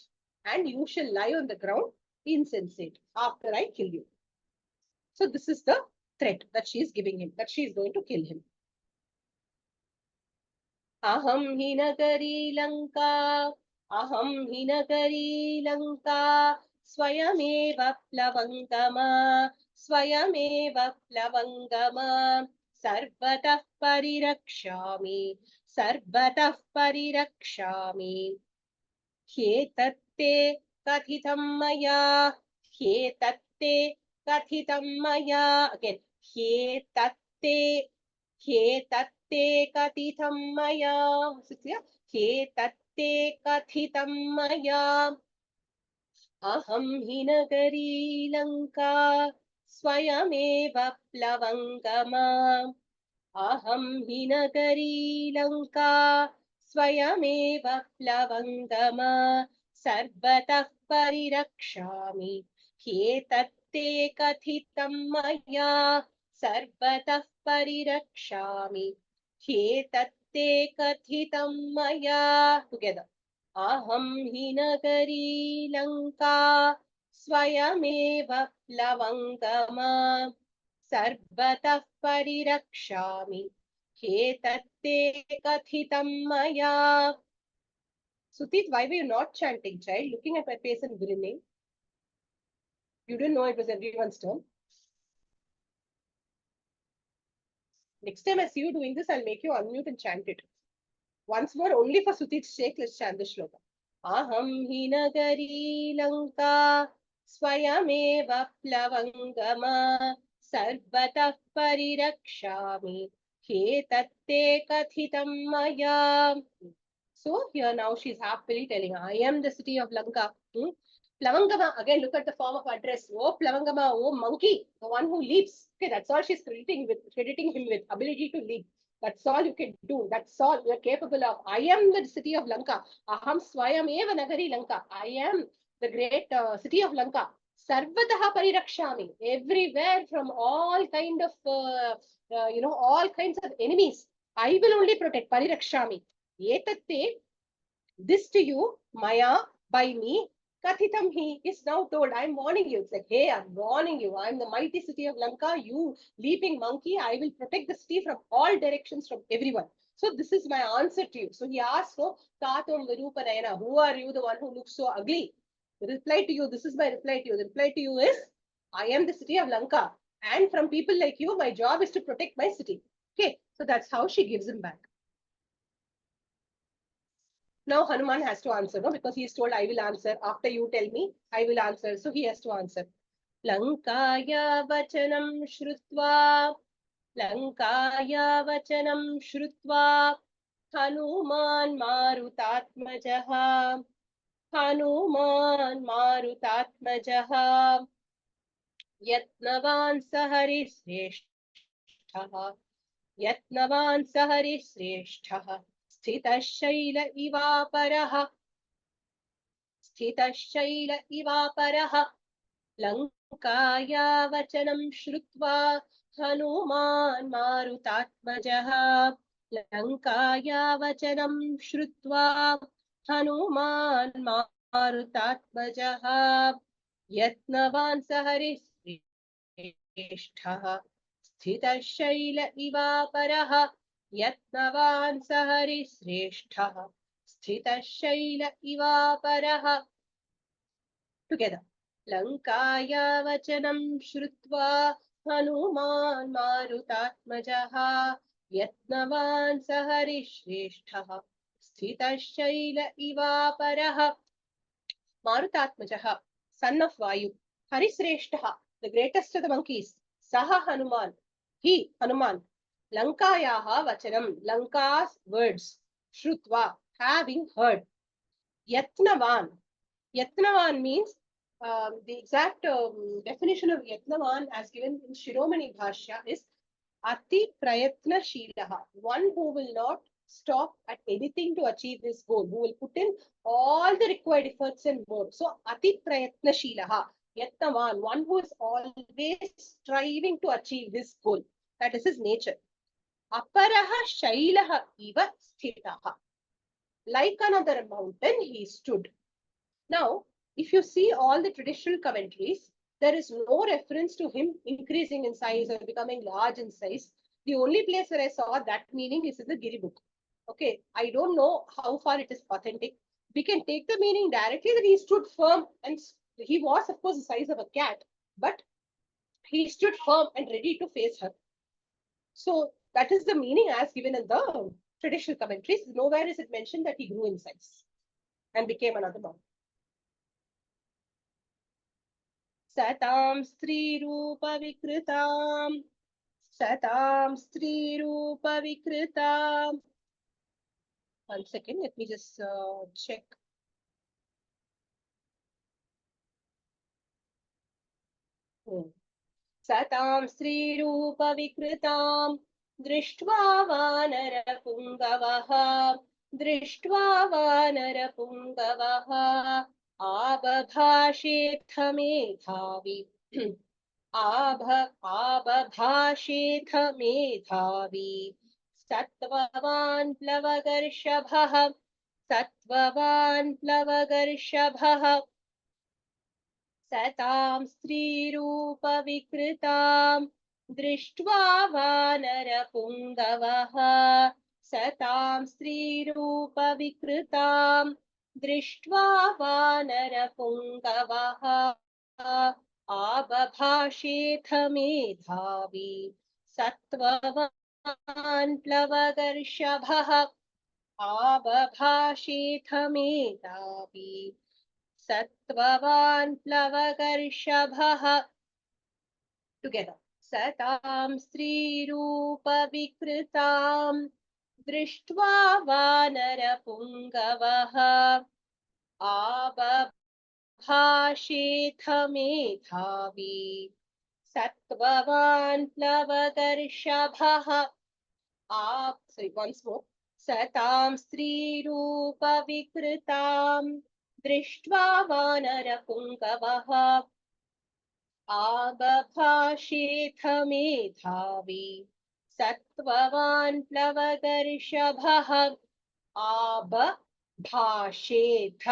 and you shall lie on the ground insensate after I kill you. So, this is the threat that she is giving him, that she is going to kill him. Aham hi nagari lanka, aham hi nagari lanka, swayameva plavangama, swayameva plavangama, sarvatah parirakshami, sarvatah parirakshami. Hyetatte kathitam maya, hyetatte kathitam maya. Again, hyetatte, hyetatte kathitam maya. Hyetatte kathitam maya. Aham hi nagari lanka, swayameva plavangama. Aham hi nagari lanka, swayameva plavangama, sarvatah parirakshami. Hyetatte kathitam maya, sarvatah parirakshami. Hyetatte kathitam maya. Together. Aham hi nagari lanka, swayameva plavangama. Sarvatah parirakshami. Hyetatte kathitam maya. Sutit, why were you not chanting, child? Looking at my face and grinning. You didn't know it was everyone's turn. Next time I see you doing this, I'll make you unmute and chant it. Once more, only for Sutit's sake, let's chant the shloka. Aham hi nagari lanka, swayameva plavangama, sarvatah parirakshami. Hyetatte kathitam maya. So here now she's happily telling, I am the city of Lanka. Plavangama, again look at the form of address. Oh Plavangama, oh monkey, the one who leaps. Okay, that's all she's crediting him with, ability to leap. That's all you can do. That's all you're capable of. I am the city of Lanka. Aham swayam eva nagari Lanka. I am the great city of Lanka. Sarvataha parirakshami. Everywhere from all kind of, all kinds of enemies. I will only protect. Parirakshami. Etatte, this to you, Maya, by me, Kathitam he is now told, I'm warning you. It's like, hey, I'm warning you. I'm the mighty city of Lanka. You leaping monkey, I will protect the city from all directions, from everyone. So this is my answer to you. So he asked, so, Katum Virupanayana, who are you, the one who looks so ugly? The reply to you, this is my reply to you. The reply to you is, I am the city of Lanka. And from people like you, my job is to protect my city. Okay, so that's how she gives him back. Now Hanuman has to answer, no? Because he is told, I will answer. After you tell me, I will answer. So he has to answer. Lankaya vachanam shrutva. Lankaya vachanam shrutva. Hanuman marutatmajaha. Hanuman marutatmajaha. Yatnavan sahari sreshtaha. Yatnavan sahari sreshtaha. स्थितशैल इवापरः स्थितशैल इवापरः लङ्काया वचनं श्रुत्वा हनुमान् मारुतात्मजः लङ्काया वचनं श्रुत्वा हनुमान् मारुतात्मजः यत्नवान् स हरिश्रेष्ठः स्थितशैल इवापरः यत्नवान् स हरिश्रेष्ठः स्थितशैल इवापरः. Together. लङ्काया वचनं श्रुत्वा हनुमान् मारुतात्मजः यत्नवान् स हरिश्रेष्ठः स्थितशैल इवापरः. Marutatmajaha, son of Vayu. Harisreshtaha, the greatest of the monkeys. Saha Hanuman, he, Hanuman. Lankayaha Vachanam, Lanka's words. Shrutva, having heard. Yatnavan. Yatnavan means the exact definition of Yatnavan as given in Shiromani Bhashya is Ati Prayatna Shilaha, one who will not stop at anything to achieve this goal, who will put in all the required efforts and more. So Ati Prayatna Shilaha, Yatnavan, one who is always striving to achieve this goal. That is his nature. Aparaha Shailaha Iva Sthitaha. Like another mountain, he stood. Now, if you see all the traditional commentaries, there is no reference to him increasing in size or becoming large in size. The only place where I saw that meaning is in the Giri book. Okay, I don't know how far it is authentic. We can take the meaning directly that he stood firm and he was, of course, the size of a cat, but he stood firm and ready to face her. So that is the meaning as given in the traditional commentaries. Nowhere is it mentioned that he grew in size and became another mountain. Satam Stri Rupa Vikritam. Satam Stri Rupa Vikritam. 1 second, let me just check. Satam Stri Rupa Vikritam. Drishtva Vanara Pungavaha. Drishtva Vanara Pungavaha. Abhashetha Medhavi. आबभाषेथ मेधावी सत्त्ववान् प्लवगर्षभः सत्त्ववान् प्लवगर्षभः सतां स्त्रीरूपविकृतां दृष्ट्वा वानरपुङ्गवः सतां स्त्रीरूपविकृतां दृष्ट्वा वानरपुङ्गवः आबभाषेथ मेधावी सत्त्ववान् प्लवगर्षभः आबभाषेथ मेधावी सत्त्ववान् प्लवगर्षभः. Together. सतां स्त्रीरूपविकृतां दृष्ट्वा वानरपुङ्गवः आबभाषेथ मेधावी सत्त्ववान् प्लवगर्षभः. Sorry, once more. सतां स्त्रीरूपविकृतां दृष्ट्वा वानरपुङ्गवः आबभाषेथ मेधावी सत्त्ववान् प्लवगर्षभः आबभाषेथ.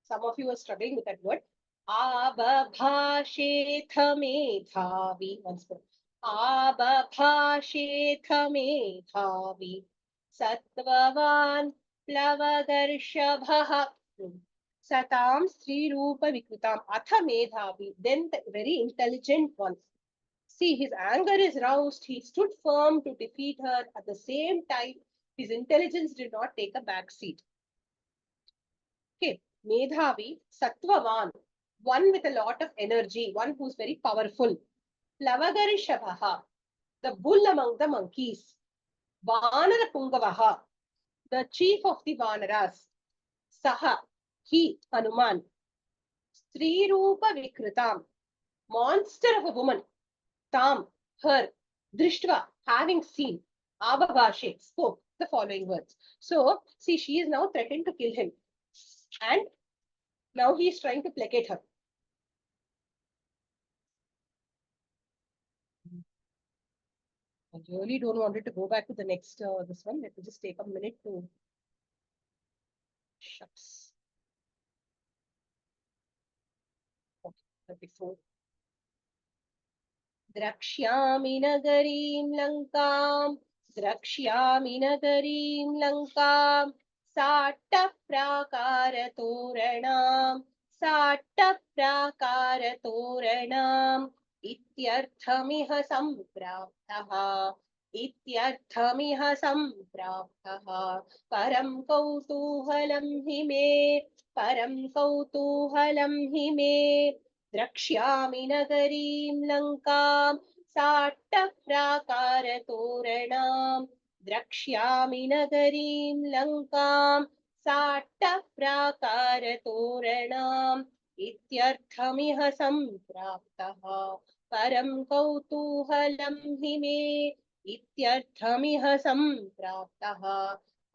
Some of you are struggling with that word. Abhashetha medhavi. Once more. Abhashetha medhavi. Sattvavan plavagarshavaha. Satam Sri Rupa Vikritam. Atha medhavi. Then the very intelligent one. See, his anger is roused. He stood firm to defeat her. At the same time, his intelligence did not take a back seat. Okay. Medhavi, Sattvavan, one with a lot of energy, one who's very powerful. Plavagarishabhaha, the bull among the monkeys. Vanara Pungavaha, the chief of the Vanaras. Saha, he, Hanuman. Stri Rupa Vikritam, monster of a woman. Tam, her. Drishtva, having seen. Abhavashe, spoke the following words. So, see, she is now threatened to kill him. And now he is trying to placate her. I really don't want it to go back to the next, this one. Let me just take a minute to. Shucks. Okay, 34. Drakshyami nagarim lankam. Drakshyami nagarim lankam. Satta prakara toranam. Satta prakara toranam. Ityarthamiha sampraptaha. Ityarthamiha sampraptaha. Param kautuhalam hi me. Param kautuhalam hi me. Drakshyami nagarim lankam satta prakara toranam. Drakshyami nagarim lankam satta prakara toranam. Ityarthamiha sampraptaha param kautuhalam hime. Ityarthamiha sampraptaha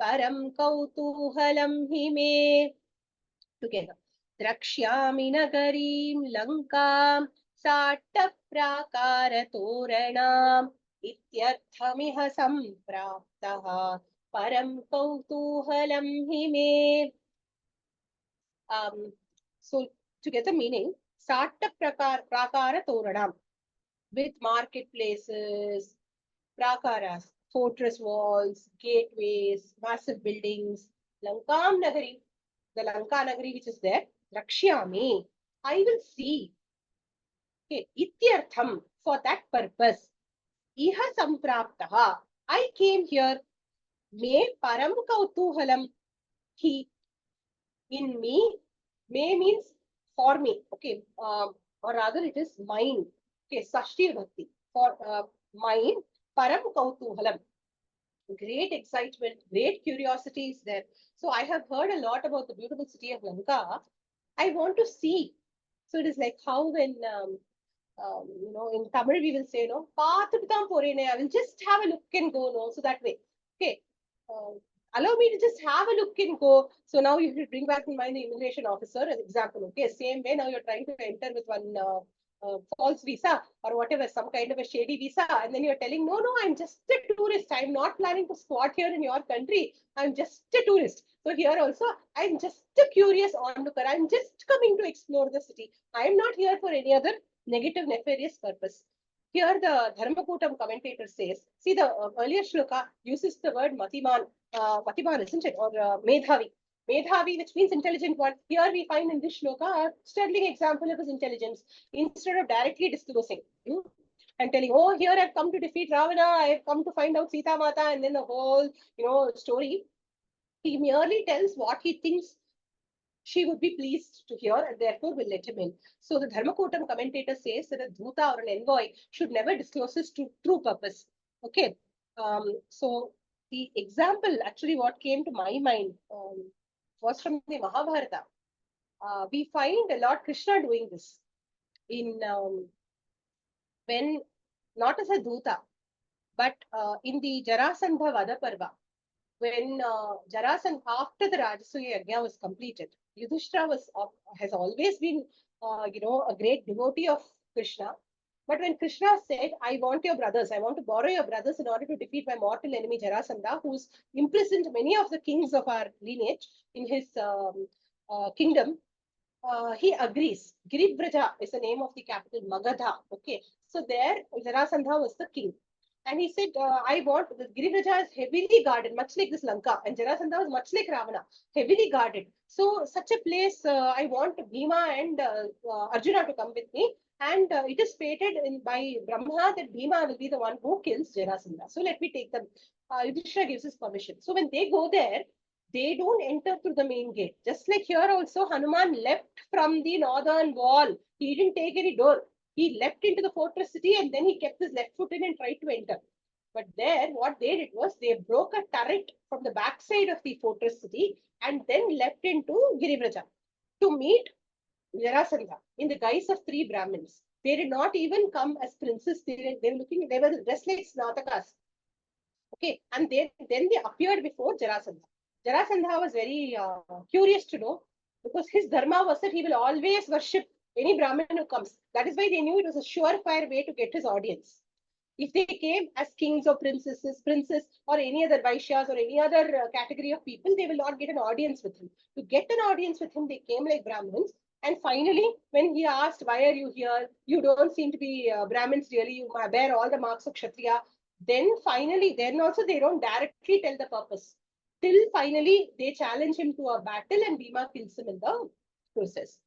param kautuhalam hime. Together. Drakshyami nagarim lankam sattaprakaratooranam ityarthamiha sampraptaha param kautuhalam hime. So together meaning sattaprakaratoranam with marketplaces, prakaras, fortress walls, gateways, massive buildings, Lankam Nagari, the Lanka Nagari which is there, Rakshyami, I will see. Okay, Ityartham, for that purpose. Iha Sampraptaha, I came here. Me Param Kautuhalam, he, in me, me means for me, okay, or rather it is mine, okay, Sashti Bhakti, for mine, Param Kautuhalam. Great excitement, great curiosity is there. So I have heard a lot about the beautiful city of Lanka. I want to see. So it is like how when in Tamil we will say, no, "Paathutam porene." I will just have a look and go, no. So that way, okay. Allow me to just have a look and go. So now you should bring back in mind the immigration officer as example. Okay, same way now you're trying to enter with one false visa or whatever, some kind of a shady visa, and then you're telling, no, no, I'm just a tourist. I'm not planning to squat here in your country. I'm just a tourist. So here also, I'm just a curious onlooker. I'm just coming to explore the city. I'm not here for any other negative, nefarious purpose. Here the Dharmakutam commentator says, see the earlier shloka uses the word Matiman, isn't it? Or Medhavi. Medhavi, which means intelligent one. Here we find in this shloka a sterling example of his intelligence. Instead of directly disclosing and telling, oh, here I've come to defeat Ravana, I've come to find out Sita Mata, and then the whole, story. He merely tells what he thinks she would be pleased to hear and therefore will let him in. So the Dharmakotam commentator says that a Dhuta or an envoy should never disclose his true purpose. Okay. So the example, actually what came to my mind was from the Mahabharata. We find a Lord Krishna doing this in when not as a Dhuta, but in the Jarasandha Vada Parva, when Jarasandha, after the Rajasuya Yajna was completed, Yudhishthira has always been, a great devotee of Krishna. But when Krishna said, I want your brothers, I want to borrow your brothers in order to defeat my mortal enemy Jarasandha, who's imprisoned many of the kings of our lineage in his kingdom, he agrees. Giribraja is the name of the capital, Magadha. Okay. So there, Jarasandha was the king. And he said, I want, the Giribraja is heavily guarded, much like this Lanka. And Jarasandha was much like Ravana, heavily guarded. So such a place, I want Bhima and Arjuna to come with me. And it is fated by Brahma that Bhima will be the one who kills Jarasandha. So let me take them. Yudhishthira gives his permission. So when they go there, they don't enter through the main gate. Just like here also, Hanuman left from the northern wall. He didn't take any door. He leapt into the fortress city and then he kept his left foot in and tried to enter. But there, what they did was they broke a turret from the backside of the fortress city and then leapt into Giribraja to meet Jarasandha in the guise of 3 Brahmins. They did not even come as princes. They were dressed like Snatakas. Okay, and then they appeared before Jarasandha. Jarasandha was very curious to know because his dharma was that he will always worship any Brahmin who comes. That is why they knew it was a surefire way to get his audience. If they came as kings or princes, or any other Vaishyas or any other category of people, they will not get an audience with him. To get an audience with him, they came like Brahmins. And finally, when he asked, why are you here? You don't seem to be Brahmins really. You bear all the marks of Kshatriya. Then finally, then also they don't directly tell the purpose. Till finally, they challenge him to a battle and Bhima kills him in the process.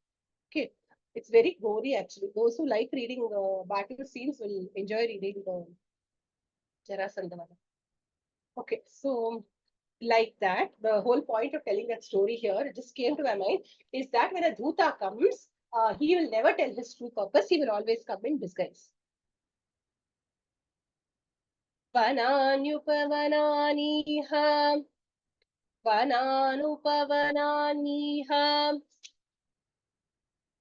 Okay. It's very gory actually. Those who like reading battle scenes will enjoy reading the Jarasandha. Okay, so like that, the whole point of telling that story here, it just came to my mind, is that when a Dhuta comes, he will never tell his true purpose. He will always come in disguise. Vananyupavananiha, vananupavaniha,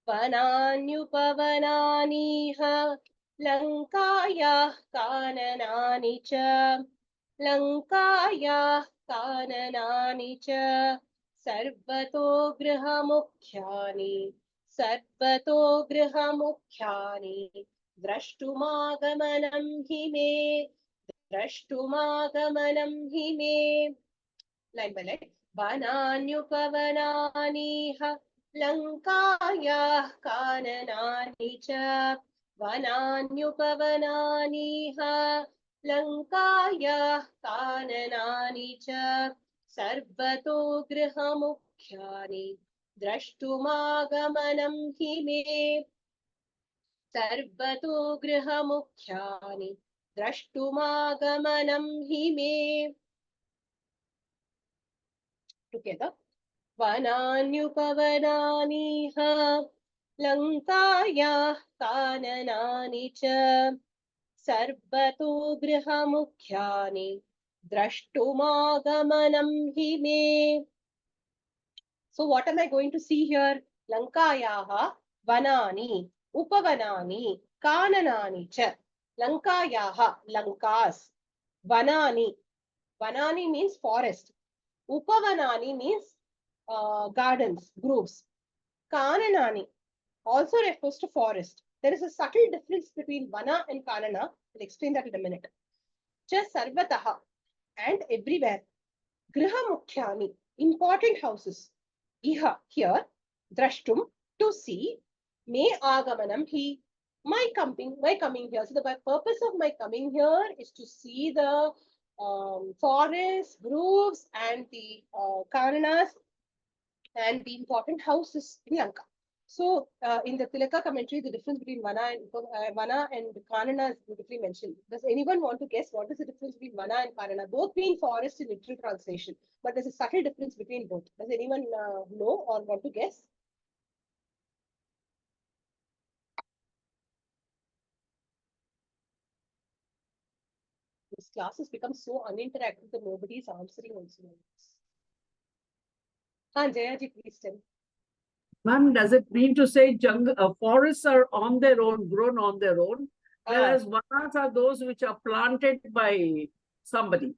vananyupavananiha, Lankayah kananani cha, Lankayah kananani cha, Sarvato grihamukhyani, Sarvato grihamukhyani, Drashtumagamanam hi me, Drashtumagamanam hi me. Line by line. Vananyupavananiha, Lankayah kananani cha, Vananyupavananiha, Lankayah kananani cha, Sarvato grihamukhyani, Drashtumagamanam hi me, Sarvato grihamukhyani, Drashtumagamanam hi me. Together. Vananyupavananiha, Lankayah kananani cha, Sarvato grihamukhyani, Drashtumagamanam hi me. So what am I going to see here? Lankayaha, Vanani, Upavanani, Kananani cha. Lankayaha, Lankas. Vanani. Vanani means forest. Upavanani means gardens, groves. Kananani also refers to forest. There is a subtle difference between Vana and Kanana. I'll explain that in a minute. Cha Sarvataha and everywhere. Griha Mukhyani, important houses. Iha, here. Drashtum, to see. Me Agamanam, he. My coming here. So the purpose of my coming here is to see the forests, groves, and the Kananas and the important houses in Lanka. So, in the Tilaka commentary, the difference between Vana and Kanana is beautifully mentioned. Does anyone want to guess what is the difference between Vana and Kanana? Both mean forest in literal translation, but there's a subtle difference between both. Does anyone know or want to guess? This class has become so uninteractive that nobody is answering also. Jayaji, please tell. Ma'am, does it mean to say forests are on their own, grown on their own, whereas vanas are those which are planted by somebody?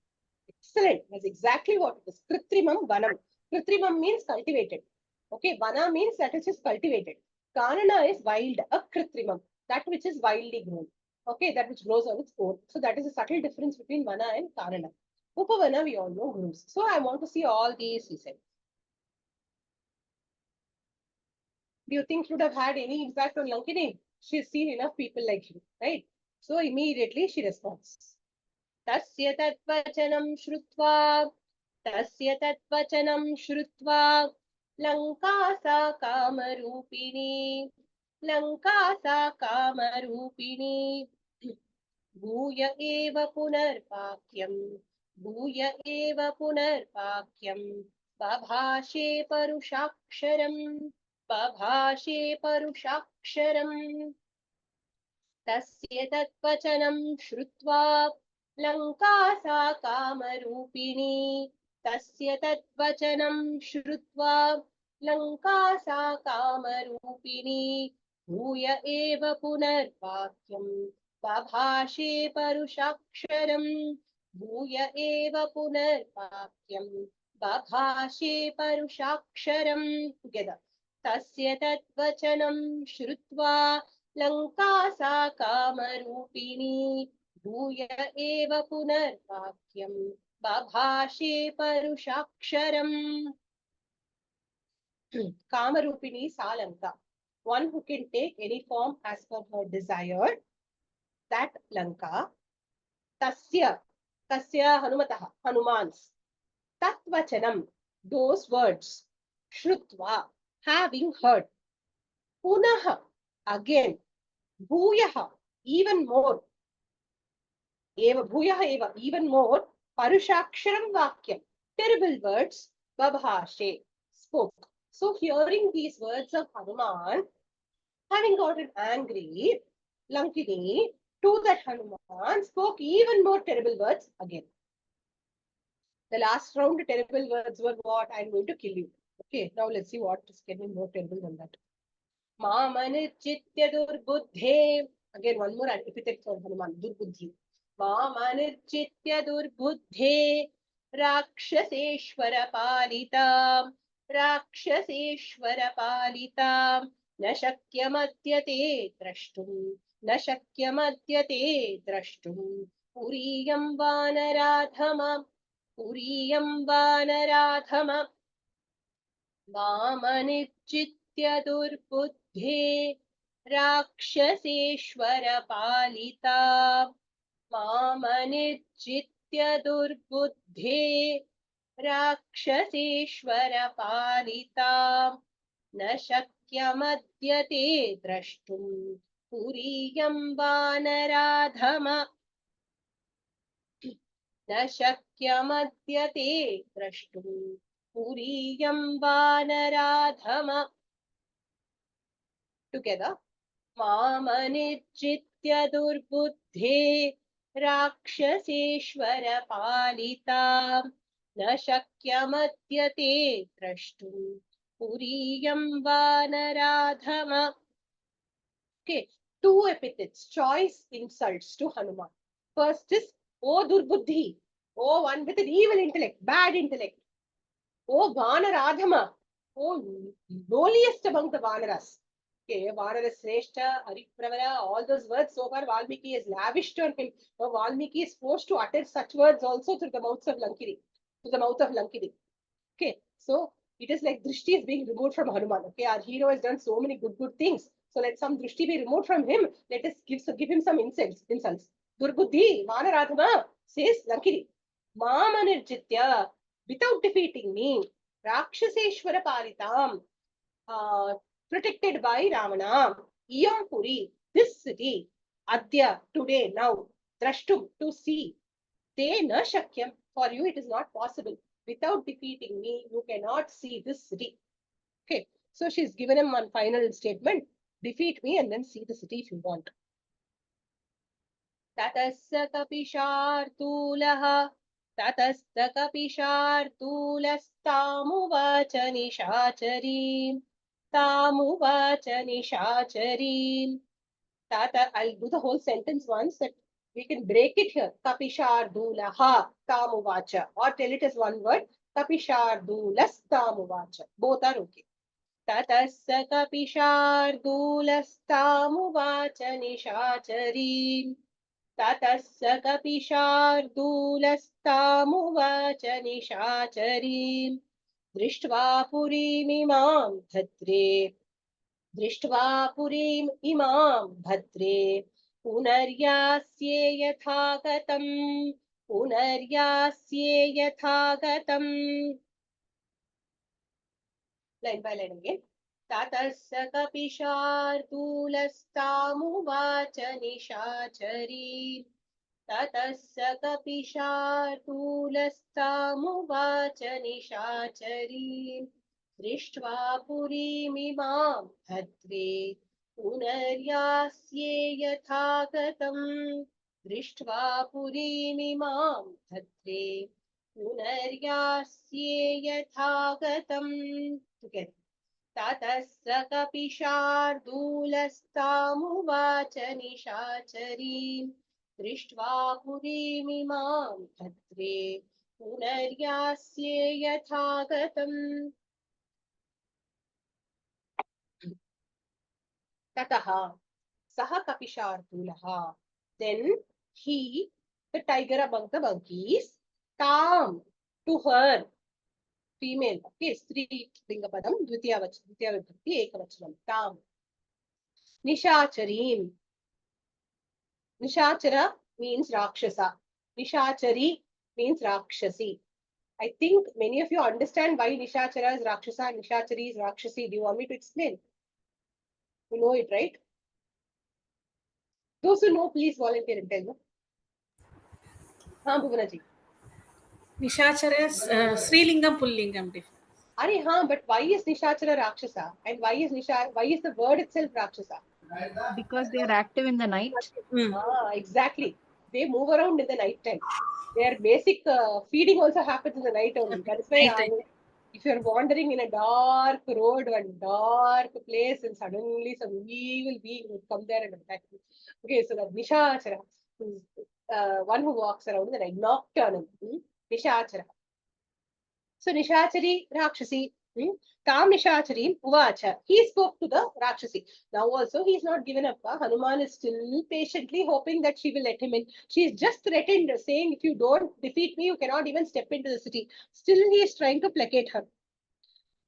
Excellent. That's exactly what it is. Kritrimam vanam. Kritrimam means cultivated. Okay, vana means that which is cultivated. Kanana is wild, a kritrimam, that which is wildly grown. Okay, that which grows on its own. So that is a subtle difference between vana and kanana. Upavana, we all know, grows. So I want to see all these, he said. Do you think she would have had any impact on Lankini? She's seen enough people like you, right? So immediately she responds. Tasya tatvachanam shrutva, Tasya tatvachanam shrutva, Lanka sa kamarupini, Lanka sa kamarupini, Bhuya eva punarpakyam, Bhuya eva punarpakyam, Babhashe parushaksharam, Babhashe parushaksharam. Tasya tatvachanam shrutva, Lanka sa kamarupini, Tasya tatvachanam shrutva, Lanka sa kamarupini, Bhuya eva punarvakyam, Babhashe parushaksharam, Bhuya eva punarvakyam, Babhashe parushaksharam. Together. Tasya tatvachanam shrutva, Lanka sa kamarupini, Bhuya eva punarvakyam, Babhashe parushaksharam. Kamarupini sa Lanka. One who can take any form as per her desire. That Lanka. Tasya. Tasya Hanumataha. Hanumans. Tatvachanam. Those words. Shrutva. Having heard. Punaha. Again. Bhuyaha, even more. Eva, bhuyaha eva, even more. Parushaksharam vakyam, terrible words. Babhashe, spoke. So hearing these words of Hanuman, Having gotten angry, Lankini to that Hanuman spoke even more terrible words again. The last round terrible words were what? I'm going to kill you. Okay, now let's see what is getting more terrible than that. Mamanirchitya durbuddhe. Again, one more epithet for Hanuman. Durbuddhi. Mamanirchitya durbuddhe. Rakshaseshwara palita. Rakshaseshwara palita. न शक्यमद्यते द्रष्टुं न शक्यमद्यते द्रष्टुं पुरीयं वानराधम पुरीयं वानराधम मामनिच्चित्य दुर्बुद्धे राक्षसेश्वर पालिता मामनिच्चित्य दुर्बुद्धे राक्षसेश्वर पालिता न शक्यमद्यते द्रष्टुं पुरीयं वानराधम न शक्यमद्यते द्रष्टुं पुरीयं वानराधम together मामनिच्चित्य दुर्बुद्धे राक्षसेश्वर Palita न शक्यमद्यते द्रष्टुं पुरीयं वानराधम. Okay, two epithets, choice insults to Hanuman. First is, oh Durbuddhi, oh one with an evil intellect, bad intellect. Oh Vanaradhama, oh lowliest among the Vanaras. Okay, Vanara Sreshta, Haripravara, all those words so far Valmiki has lavished on him. Now Valmiki is forced to utter such words also through the mouth of Lankini. Okay, so it is like Drishti is being removed from Hanuman. Okay, our hero has done so many good things. So let some Drishti be removed from him. Let us give him some insults. Durbuddhi, Vanaradhama, says Lankini. Mamanirjitya, without defeating me, Rakshaseshwara Paritam, protected by Ravana, Iyam Puri, this city, Adya, today, now, Drashtum, to see, Te na shakyam, for you it is not possible. Without defeating me, you cannot see this city. Okay, so she's given him one final statement, defeat me and then see the city if you want. Tatassa kapishartulaha Tatasta kapishartulastamuvacha nishacharim Tamuvacha nishacharim. Tata, I'll do the whole sentence once that we can break it here. Kapishardulaha tamuvacha, or tell it as one word. Kapishardulastamavacha. Both are okay. Tatassa kapishardulastamavacha nishacharim. Tatassa kapishardulastamavacha nishacharim. Drishtva purimimam dhatre. दृष्ट्वा पुरीम् इमां भद्रे पुनर्यास्ये यथागतम् line by line again. Tatassa kapishartulastamuvacha nishachari Tatassa kapishartulastamuvacha nishachari दृष्ट्वा पुरीमिमां भद्रे पुनर्यास्ये यथागतम् दृष्ट्वा पुरीमिमां भद्रे पुनर्यास्ये यथागतम्. ततस्य कपिशार्दूलस्तामुवाच निशाचरीं दृष्ट्वा पुरीमिमां भद्रे पुनर्यास्ये यथागतम्. Tataha, Saha Kapishartulaha. Then he, the tiger among the monkeys, Tam, to her, female, okay, Sri Lingapadam, Dvitiya Vibhakti, Ekavachanam, Tam. Nishacharim. Nishachara means Rakshasa. Nishachari means Rakshasi. I think many of you understand why Nishachara is Rakshasa and Nishachari is Rakshasi. Do you want me to explain? You know it, right? Those who know, please volunteer and tell me. Haan, Bhuvana ji. Nishachara is Srilingam Pullingam. But why is Nishachara Rakshasa? And why is the word itself Rakshasa? Because they are active in the night. Exactly. They move around in the night time. Their basic feeding also happens in the night only. That is why if you're wandering in a dark road, one dark place, and suddenly some evil being would come there and attack you. Okay, so the Nishachara is one who walks around in the night, nocturnal. Nishachara. So Nishachari Rakshasi. Tam Nishachari Uvacha. He spoke to the Rakshasi. Now also he is not given up. Hanuman is still patiently hoping that she will let him in. She is just threatened, saying, if you don't defeat me, you cannot even step into the city. Still he is trying to placate her.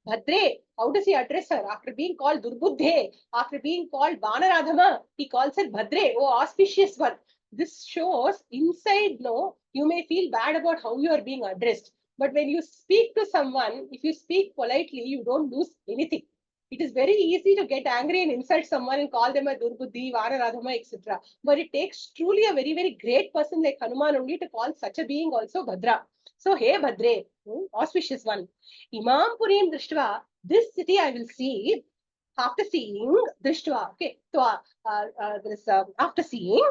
Bhadre, how does he address her? After being called Durbuddhe, after being called Vanaradhama, he calls her Bhadre, oh auspicious one. This shows inside, no, you may feel bad about how you are being addressed. But when you speak to someone, if you speak politely, you don't lose anything. It is very easy to get angry and insult someone and call them a Durbuddhi, Vanaradhama, etc. But it takes truly a very, very great person like Hanuman only to call such a being also Bhadra. So, hey Bhadre, auspicious one. Imam Purim Drishtva, this city I will see. After seeing Drishtva, okay, so after seeing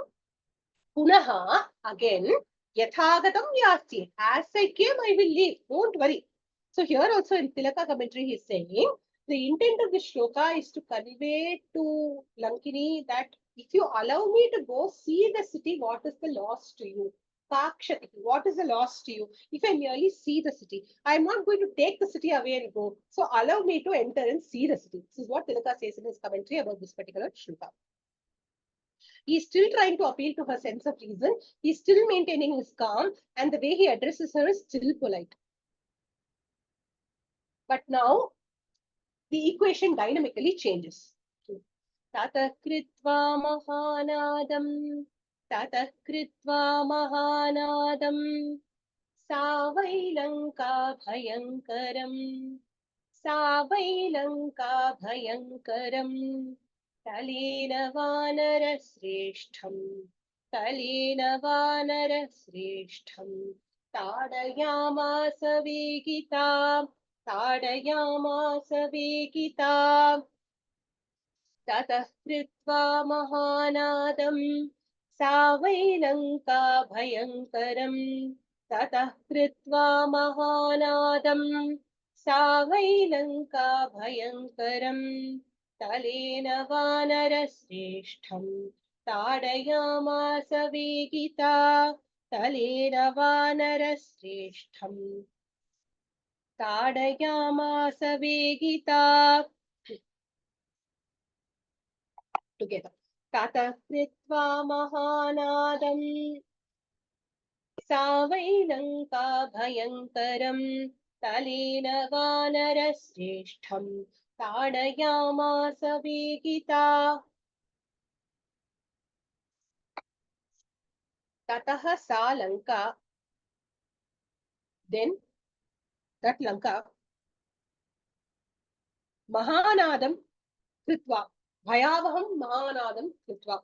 Punaha, again, Yathagatam Yasti, as I came, I will leave. Don't worry. So here also in Tilaka commentary, he is saying the intent of the shloka is to convey to Lankini that if you allow me to go see the city, what is the loss to you? Kakshati, what is the loss to you? If I merely see the city, I am not going to take the city away and go. So allow me to enter and see the city. This is what Tilaka says in his commentary about this particular shloka. He is still trying to appeal to her sense of reason. He is still maintaining his calm, and the way he addresses her is still polite. But now, the equation dynamically changes. Tatah kritva mahanadam, tatah kritva mahanadam, sa vai lanka bhayankaram, sa vai lanka bhayankaram, talena vanarasreshtham, talena vanarasreshtham, tadayamasa vegita, tadayamasa vegita. Tatah kritva mahanadam, sa vai lanka bhayankaram, tatah kritva mahanadam, sa vai lanka bhayankaram, talena vanarasreshtham, tadayamasa vegita, talena vanarasreshtham, tadayamasa vegita. Together. Tatah kritva mahanadam, sa vai lanka bhayankaram, talena vanarasreshtham, tadayamasa vegita. Tatah sa lanka, then that lanka, mahanadam kritva, bhayavaham mahanadam kritva.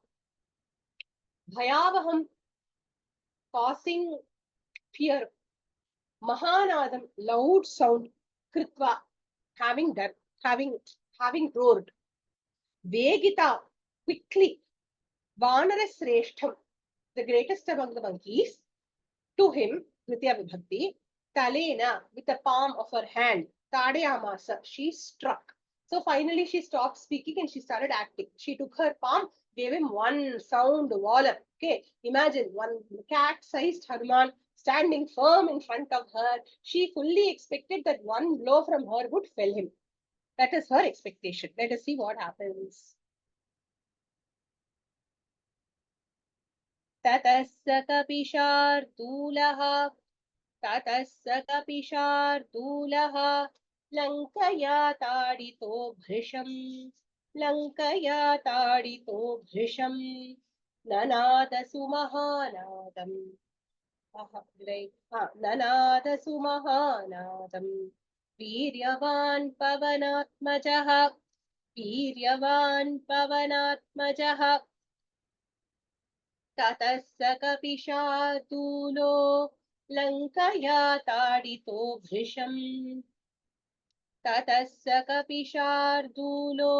Bhayavaham, causing fear. Mahanadam, loud sound. Kritva, having done, having roared. Vegita, quickly. Vanarasreshtham, the greatest among the monkeys. To him, Vidya Vibhakti, Talena, with the palm of her hand, Tadayamasa, she struck. So finally she stopped speaking and she started acting. She took her palm, gave him one sound wallop. Okay, imagine one cat-sized Hanuman standing firm in front of her. She fully expected that one blow from her would fell him. That is her expectation. Let us see what happens. Tatassa kapishartulaha, tatassa kapishartulaha, lankaya tadito bhrisham, lankaya tadito bhrisham, nanada sumahanadam. Nanada sumahanadam. Viryavan pavanatmajaha, viryavan pavanatmajaha. Tatassa kapishartulo, lankaya tadito bhrisham. ततः स कपिशार्दूलो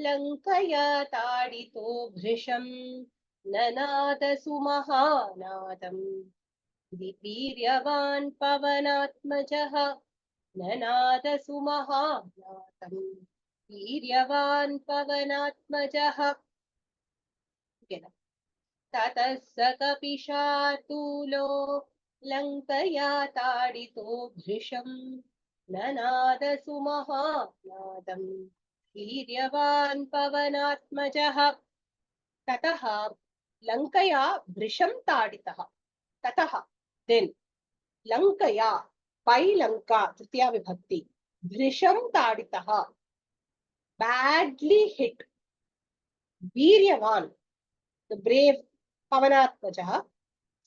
लङ्कया ताडितो भृशम् ननाद सुमहानादम् वीर्यवान् पवनात्मजः ननाद सुमहानादम् वीर्यवान् पवनात्मजः ततः स कपिशार्दूलो लङ्कया ताडितो भृशम् ननाद सुमहानादम् वीर्यवान् पवनात्मजः ततः लङ्कया भृशं ताडितः ततः then लङ्कया by लङ्का तृतीया विभक्ति भृशं ताडितः badly hit वीर्यवान् the brave Pavanatmajah,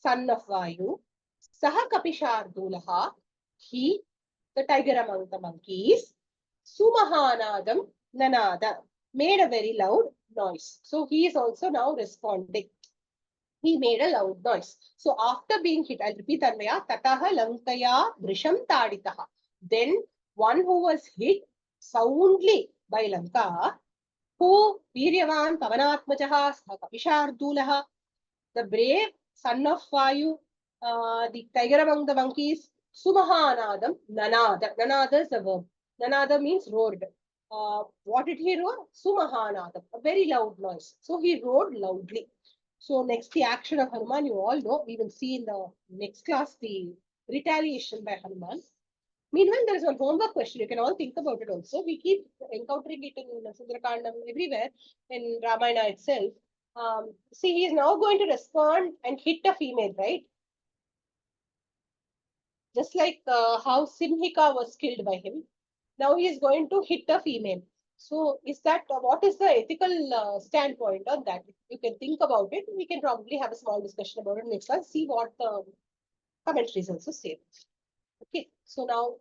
son of Vayu, Saha Kapishardulah, he, the tiger among the monkeys, Sumahanadam Nanada, made a very loud noise. So he is also now responding. He made a loud noise. So after being hit, I'll repeat Anvaya, Tataha Lankaya Brisham Taditaha. Then one who was hit soundly by Lanka, who Viryavan Pavanatmajaha Kapishardulah, the brave son of Vayu, the tiger among the monkeys, Sumahanadam Nanada. Nanada is the verb. Nanada means roared. What did he roar? Sumahanadam, a very loud noise. So he roared loudly. So next, the action of Hanuman, you all know. We will see in the next class the retaliation by Hanuman. Meanwhile, there is one homework question. You can all think about it also. We keep encountering it in Sundarakandam everywhere, in Ramayana itself. See, he is now going to respond and hit a female, right? Just like how Simhika was killed by him. Now he is going to hit a female. So is that, what is the ethical standpoint on that? You can think about it. We can probably have a small discussion about it next class. See what the commentaries also say. Okay, so now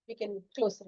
we can close the